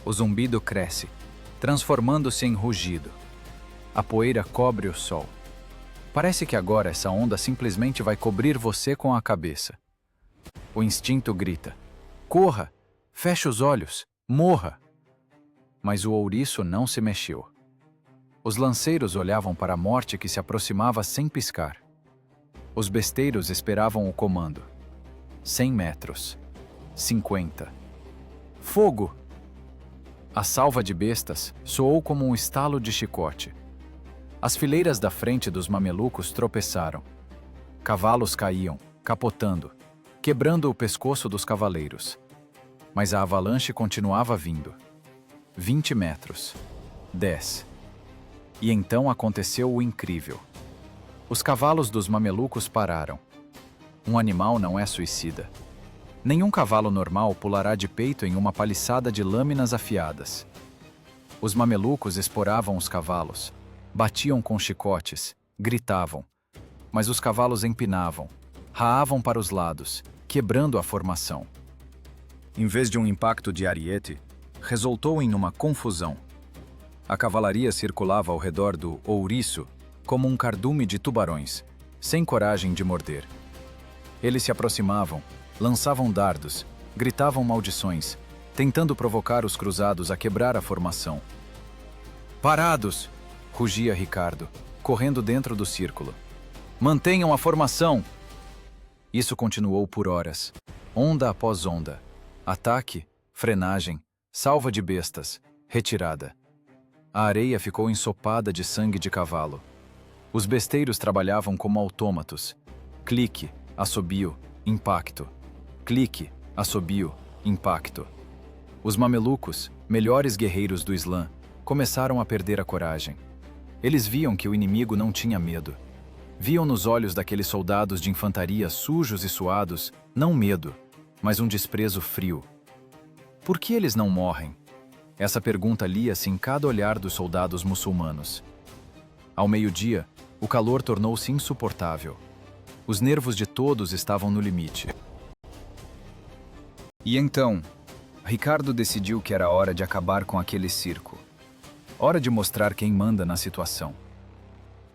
O zumbido cresce, transformando-se em rugido. A poeira cobre o sol. Parece que agora essa onda simplesmente vai cobrir você com a cabeça. O instinto grita: corra! Feche os olhos! Morra! Mas o ouriço não se mexeu. Os lanceiros olhavam para a morte que se aproximava sem piscar. Os besteiros esperavam o comando. 100 metros. 50. Fogo! A salva de bestas soou como um estalo de chicote. As fileiras da frente dos mamelucos tropeçaram. Cavalos caíam, capotando, quebrando o pescoço dos cavaleiros. Mas a avalanche continuava vindo. 20 metros. 10. E então aconteceu o incrível. Os cavalos dos mamelucos pararam. Um animal não é suicida. Nenhum cavalo normal pulará de peito em uma paliçada de lâminas afiadas. Os mamelucos esporavam os cavalos, batiam com chicotes, gritavam. Mas os cavalos empinavam, raavam para os lados, quebrando a formação. Em vez de um impacto de ariete, resultou em uma confusão. A cavalaria circulava ao redor do ouriço como um cardume de tubarões, sem coragem de morder. Eles se aproximavam, lançavam dardos, gritavam maldições, tentando provocar os cruzados a quebrar a formação. "Parados!" rugia Ricardo, correndo dentro do círculo. "Mantenham a formação!" Isso continuou por horas, onda após onda. Ataque, frenagem, salva de bestas, retirada. A areia ficou ensopada de sangue de cavalo. Os besteiros trabalhavam como autômatos. Clique, assobio, impacto. Clique, assobio, impacto. Os mamelucos, melhores guerreiros do Islã, começaram a perder a coragem. Eles viam que o inimigo não tinha medo. Viam nos olhos daqueles soldados de infantaria sujos e suados, não medo, mas um desprezo frio. Por que eles não morrem? Essa pergunta lia-se em cada olhar dos soldados muçulmanos. Ao meio-dia, o calor tornou-se insuportável. Os nervos de todos estavam no limite. E então, Ricardo decidiu que era hora de acabar com aquele circo. Hora de mostrar quem manda na situação.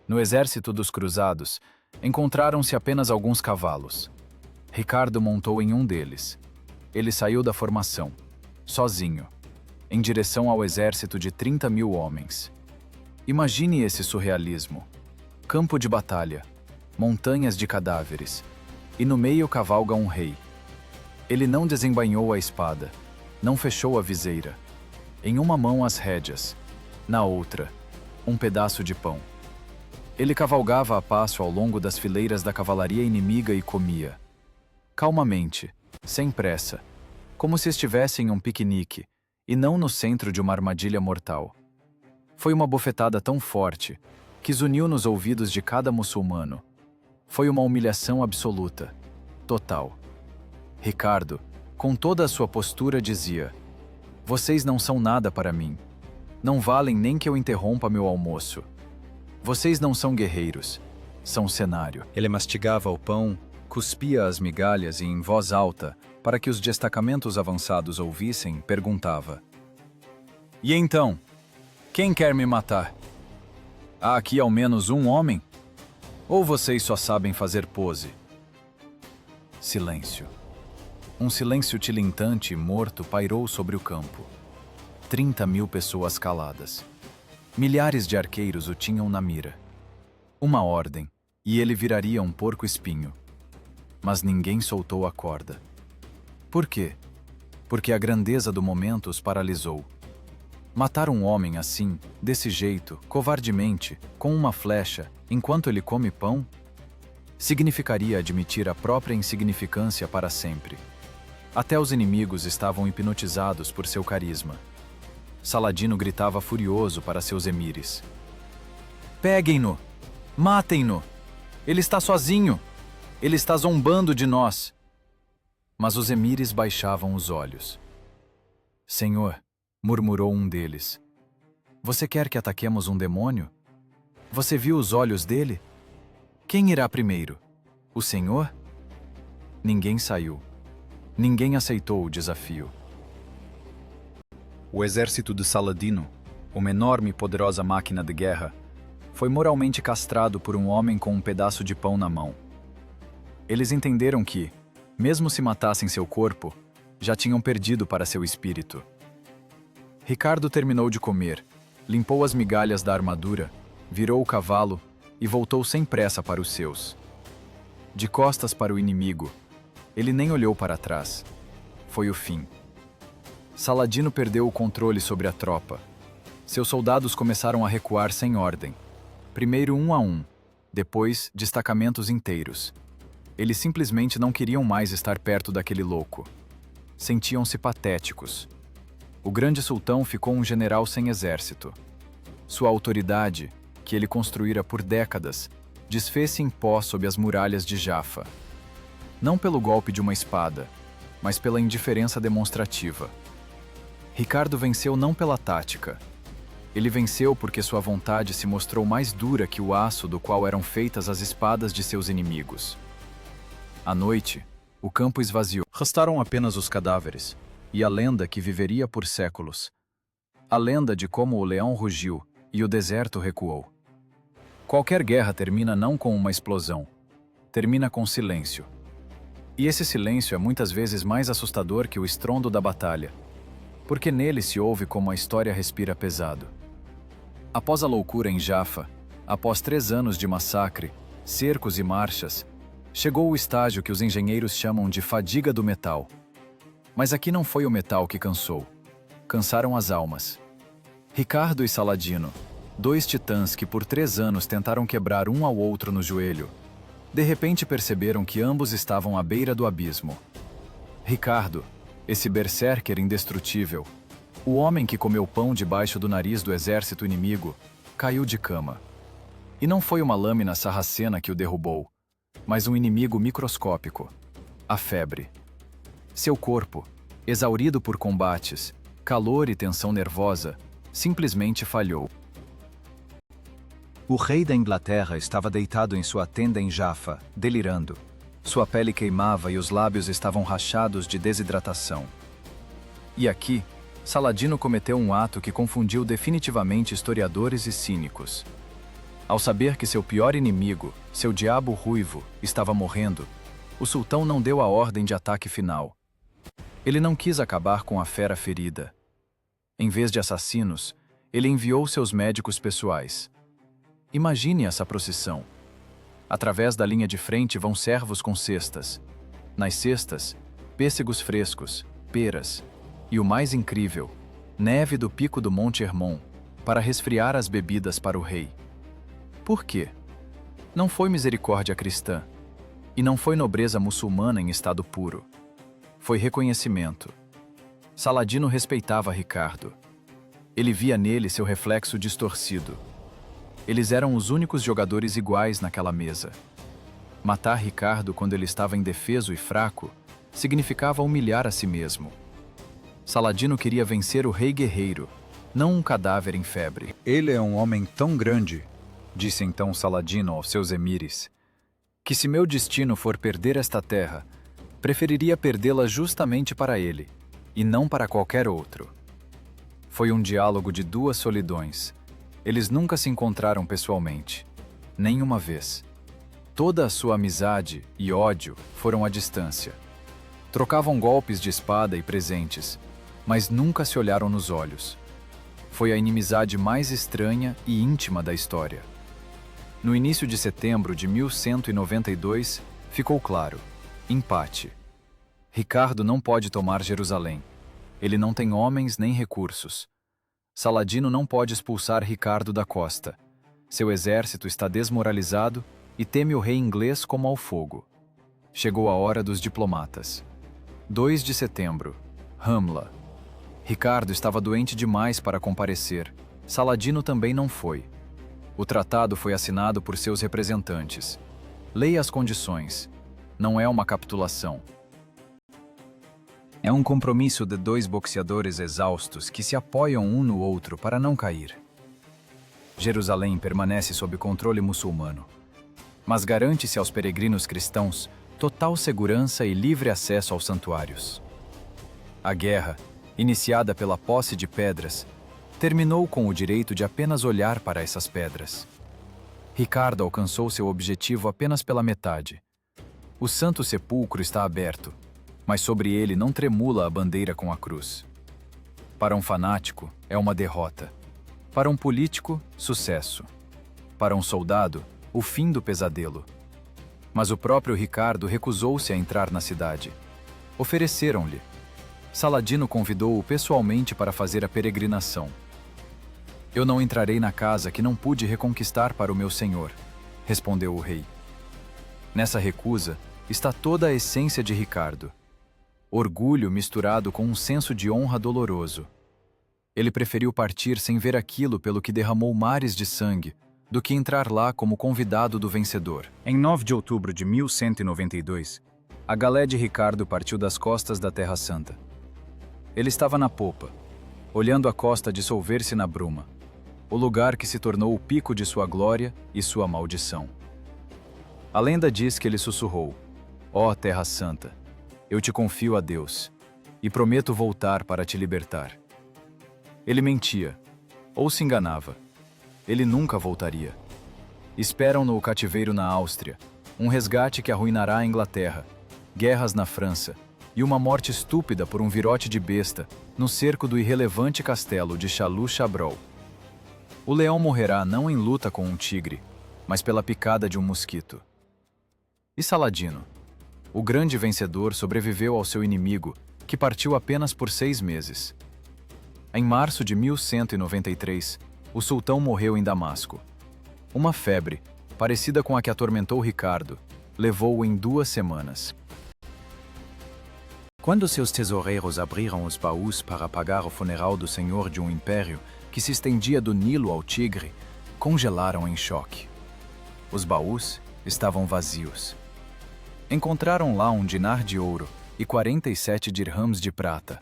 No exército dos cruzados, encontraram-se apenas alguns cavalos. Ricardo montou em um deles. Ele saiu da formação, sozinho, em direção ao exército de 30.000 homens. Imagine esse surrealismo. Campo de batalha, montanhas de cadáveres, e no meio cavalga um rei. Ele não desembainhou a espada, não fechou a viseira. Em uma mão as rédeas, na outra, um pedaço de pão. Ele cavalgava a passo ao longo das fileiras da cavalaria inimiga e comia. Calmamente, sem pressa, como se estivesse em um piquenique, e não no centro de uma armadilha mortal. Foi uma bofetada tão forte que zuniu nos ouvidos de cada muçulmano. Foi uma humilhação absoluta, total. Ricardo, com toda a sua postura, dizia: "Vocês não são nada para mim. Não valem nem que eu interrompa meu almoço. Vocês não são guerreiros, são cenário." Ele mastigava o pão, cuspia as migalhas e, em voz alta, para que os destacamentos avançados ouvissem, perguntava: "E então? Quem quer me matar? Há aqui ao menos um homem? Ou vocês só sabem fazer pose?" Silêncio. Um silêncio tilintante e morto pairou sobre o campo. 30.000 pessoas caladas. Milhares de arqueiros o tinham na mira. Uma ordem, e ele viraria um porco-espinho. Mas ninguém soltou a corda. Por quê? Porque a grandeza do momento os paralisou. Matar um homem assim, desse jeito, covardemente, com uma flecha, enquanto ele come pão, significaria admitir a própria insignificância para sempre. Até os inimigos estavam hipnotizados por seu carisma. Saladino gritava furioso para seus emires: "Peguem-no! Matem-no! Ele está sozinho! Ele está zombando de nós!" Mas os emires baixavam os olhos. "Senhor", murmurou um deles, "você quer que ataquemos um demônio? Você viu os olhos dele? Quem irá primeiro? O Senhor?" Ninguém saiu. Ninguém aceitou o desafio. O exército de Saladino, uma enorme e poderosa máquina de guerra, foi moralmente castrado por um homem com um pedaço de pão na mão. Eles entenderam que, mesmo se matassem seu corpo, já tinham perdido para seu espírito. Ricardo terminou de comer, limpou as migalhas da armadura, virou o cavalo e voltou sem pressa para os seus. De costas para o inimigo, ele nem olhou para trás. Foi o fim. Saladino perdeu o controle sobre a tropa. Seus soldados começaram a recuar sem ordem. Primeiro um a um, depois destacamentos inteiros. Eles simplesmente não queriam mais estar perto daquele louco. Sentiam-se patéticos. O grande sultão ficou um general sem exército. Sua autoridade, que ele construíra por décadas, desfez-se em pó sob as muralhas de Jafa. Não pelo golpe de uma espada, mas pela indiferença demonstrativa. Ricardo venceu não pela tática. Ele venceu porque sua vontade se mostrou mais dura que o aço do qual eram feitas as espadas de seus inimigos. À noite, o campo esvaziou. Restaram apenas os cadáveres e a lenda que viveria por séculos. a lenda de como o leão rugiu e o deserto recuou. Qualquer guerra termina não com uma explosão, termina com silêncio. E esse silêncio é muitas vezes mais assustador que o estrondo da batalha, porque nele se ouve como a história respira pesado. Após a loucura em Jaffa, após 3 anos de massacre, cercos e marchas, chegou o estágio que os engenheiros chamam de fadiga do metal. Mas aqui não foi o metal que cansou. Cansaram as almas. Ricardo e Saladino, 2 titãs que por 3 anos tentaram quebrar um ao outro no joelho, de repente perceberam que ambos estavam à beira do abismo. Ricardo, esse berserker indestrutível, o homem que comeu pão debaixo do nariz do exército inimigo, caiu de cama. E não foi uma lâmina sarracena que o derrubou, mas um inimigo microscópico, a febre. Seu corpo, exaurido por combates, calor e tensão nervosa, simplesmente falhou. O rei da Inglaterra estava deitado em sua tenda em Jaffa, delirando. Sua pele queimava e os lábios estavam rachados de desidratação. E aqui, Saladino cometeu um ato que confundiu definitivamente historiadores e cínicos. Ao saber que seu pior inimigo, seu diabo ruivo, estava morrendo, o sultão não deu a ordem de ataque final. Ele não quis acabar com a fera ferida. Em vez de assassinos, ele enviou seus médicos pessoais. Imagine essa procissão. Através da linha de frente vão servos com cestas. Nas cestas, pêssegos frescos, peras e, o mais incrível, neve do pico do Monte Hermon, para resfriar as bebidas para o rei. Por quê? Não foi misericórdia cristã, e não foi nobreza muçulmana em estado puro. Foi reconhecimento. Saladino respeitava Ricardo. Ele via nele seu reflexo distorcido. Eles eram os únicos jogadores iguais naquela mesa. Matar Ricardo quando ele estava indefeso e fraco significava humilhar a si mesmo. Saladino queria vencer o rei guerreiro, não um cadáver em febre. Ele é um homem tão grande, disse então Saladino aos seus emires, que se meu destino for perder esta terra, preferiria perdê-la justamente para ele, e não para qualquer outro. Foi um diálogo de 2 solidões. Eles nunca se encontraram pessoalmente, nem uma vez. Toda a sua amizade e ódio foram à distância. Trocavam golpes de espada e presentes, mas nunca se olharam nos olhos. Foi a inimizade mais estranha e íntima da história. No início de setembro de 1192, ficou claro: empate. Ricardo não pode tomar Jerusalém. Ele não tem homens nem recursos. Saladino não pode expulsar Ricardo da costa. Seu exército está desmoralizado e teme o rei inglês como ao fogo. Chegou a hora dos diplomatas. 2 de setembro, Ramla. Ricardo estava doente demais para comparecer. Saladino também não foi. O tratado foi assinado por seus representantes. Leia as condições. Não é uma capitulação. É um compromisso de 2 boxeadores exaustos que se apoiam um no outro para não cair. Jerusalém permanece sob controle muçulmano, mas garante-se aos peregrinos cristãos total segurança e livre acesso aos santuários. A guerra, iniciada pela posse de pedras, terminou com o direito de apenas olhar para essas pedras. Ricardo alcançou seu objetivo apenas pela metade. O Santo Sepulcro está aberto, mas sobre ele não tremula a bandeira com a cruz. Para um fanático, é uma derrota. Para um político, sucesso. Para um soldado, o fim do pesadelo. Mas o próprio Ricardo recusou-se a entrar na cidade. Ofereceram-lhe. Saladino convidou-o pessoalmente para fazer a peregrinação. Eu não entrarei na casa que não pude reconquistar para o meu senhor, respondeu o rei. Nessa recusa está toda a essência de Ricardo. Orgulho misturado com um senso de honra doloroso. Ele preferiu partir sem ver aquilo pelo que derramou mares de sangue, do que entrar lá como convidado do vencedor. Em 9 de outubro de 1192, a galé de Ricardo partiu das costas da Terra Santa. Ele estava na popa, olhando a costa dissolver-se na bruma, o lugar que se tornou o pico de sua glória e sua maldição. A lenda diz que ele sussurrou: ó Terra Santa, eu te confio a Deus, e prometo voltar para te libertar. Ele mentia, ou se enganava. Ele nunca voltaria. Esperam-no o cativeiro na Áustria, um resgate que arruinará a Inglaterra, guerras na França e uma morte estúpida por um virote de besta no cerco do irrelevante castelo de Chalus-Chabrol. O leão morrerá não em luta com um tigre, mas pela picada de um mosquito. E Saladino? O grande vencedor sobreviveu ao seu inimigo, que partiu apenas por 6 meses. Em março de 1193, o sultão morreu em Damasco. Uma febre, parecida com a que atormentou Ricardo, levou-o em 2 semanas. Quando seus tesoureiros abriram os baús para pagar o funeral do senhor de um império que se estendia do Nilo ao Tigre, congelaram em choque. Os baús estavam vazios. Encontraram lá um dinar de ouro e 47 dirhams de prata.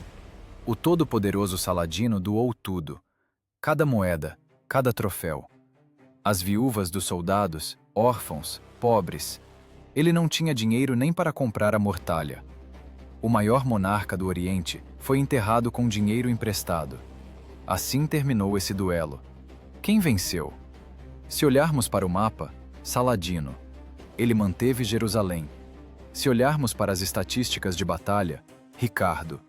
O todo-poderoso Saladino doou tudo, cada moeda, cada troféu. As viúvas dos soldados, órfãos, pobres. Ele não tinha dinheiro nem para comprar a mortalha. O maior monarca do Oriente foi enterrado com dinheiro emprestado. Assim terminou esse duelo. Quem venceu? Se olharmos para o mapa, Saladino. Ele manteve Jerusalém. Se olharmos para as estatísticas de batalha, Ricardo.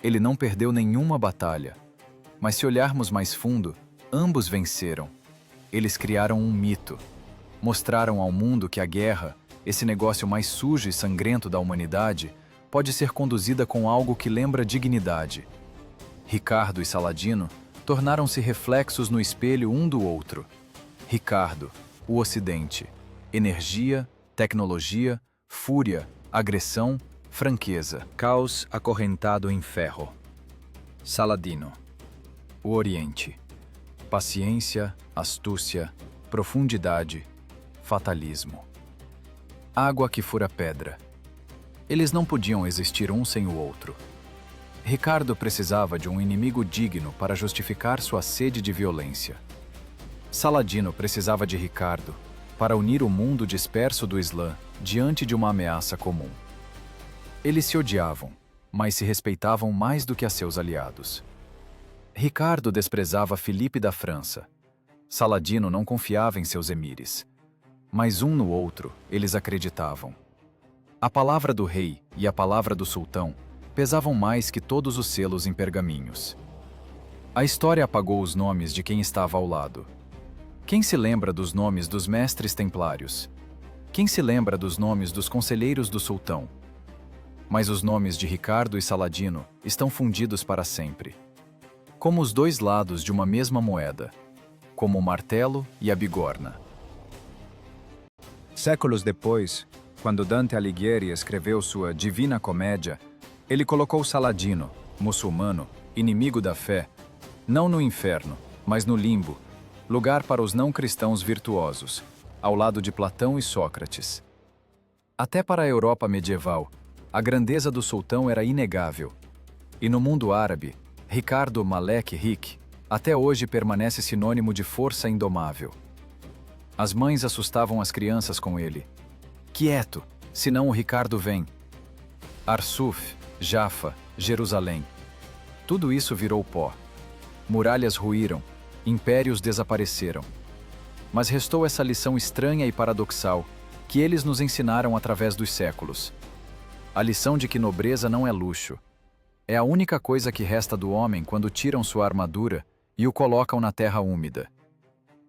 Ele não perdeu nenhuma batalha. Mas se olharmos mais fundo, ambos venceram. Eles criaram um mito. Mostraram ao mundo que a guerra, esse negócio mais sujo e sangrento da humanidade, pode ser conduzida com algo que lembra dignidade. Ricardo e Saladino tornaram-se reflexos no espelho um do outro. Ricardo, o Ocidente. Energia, tecnologia, fúria, agressão, franqueza. Caos acorrentado em ferro. Saladino, o Oriente. Paciência, astúcia, profundidade, fatalismo. Água que fura pedra. Eles não podiam existir um sem o outro. Ricardo precisava de um inimigo digno para justificar sua sede de violência. Saladino precisava de Ricardo para unir o mundo disperso do Islã diante de uma ameaça comum. Eles se odiavam, mas se respeitavam mais do que a seus aliados. Ricardo desprezava Filipe da França. Saladino não confiava em seus emires. Mas um no outro, eles acreditavam. A palavra do rei e a palavra do sultão pesavam mais que todos os selos em pergaminhos. A história apagou os nomes de quem estava ao lado. Quem se lembra dos nomes dos mestres templários? Quem se lembra dos nomes dos conselheiros do sultão? Mas os nomes de Ricardo e Saladino estão fundidos para sempre. Como os dois lados de uma mesma moeda, como o martelo e a bigorna. Séculos depois, quando Dante Alighieri escreveu sua Divina Comédia, ele colocou Saladino, muçulmano, inimigo da fé, não no inferno, mas no limbo, lugar para os não cristãos virtuosos, ao lado de Platão e Sócrates. Até para a Europa medieval, a grandeza do sultão era inegável. E no mundo árabe, Ricardo Malek Rik até hoje permanece sinônimo de força indomável. As mães assustavam as crianças com ele. Quieto, senão o Ricardo vem. Arsuf, Jaffa, Jerusalém. Tudo isso virou pó. Muralhas ruíram, impérios desapareceram. Mas restou essa lição estranha e paradoxal que eles nos ensinaram através dos séculos. A lição de que nobreza não é luxo. É a única coisa que resta do homem quando tiram sua armadura e o colocam na terra úmida.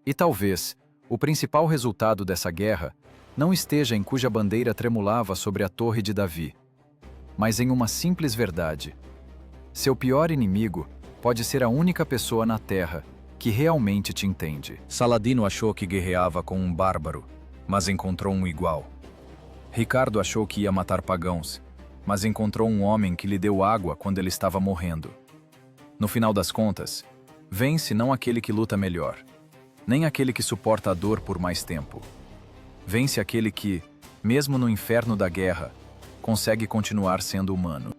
E talvez o principal resultado dessa guerra não esteja em cuja bandeira tremulava sobre a Torre de Davi, mas em uma simples verdade. Seu pior inimigo pode ser a única pessoa na terra que realmente te entende. Saladino achou que guerreava com um bárbaro, mas encontrou um igual. Ricardo achou que ia matar pagãos, mas encontrou um homem que lhe deu água quando ele estava morrendo. No final das contas, vence não aquele que luta melhor, nem aquele que suporta a dor por mais tempo. Vence aquele que, mesmo no inferno da guerra, consegue continuar sendo humano.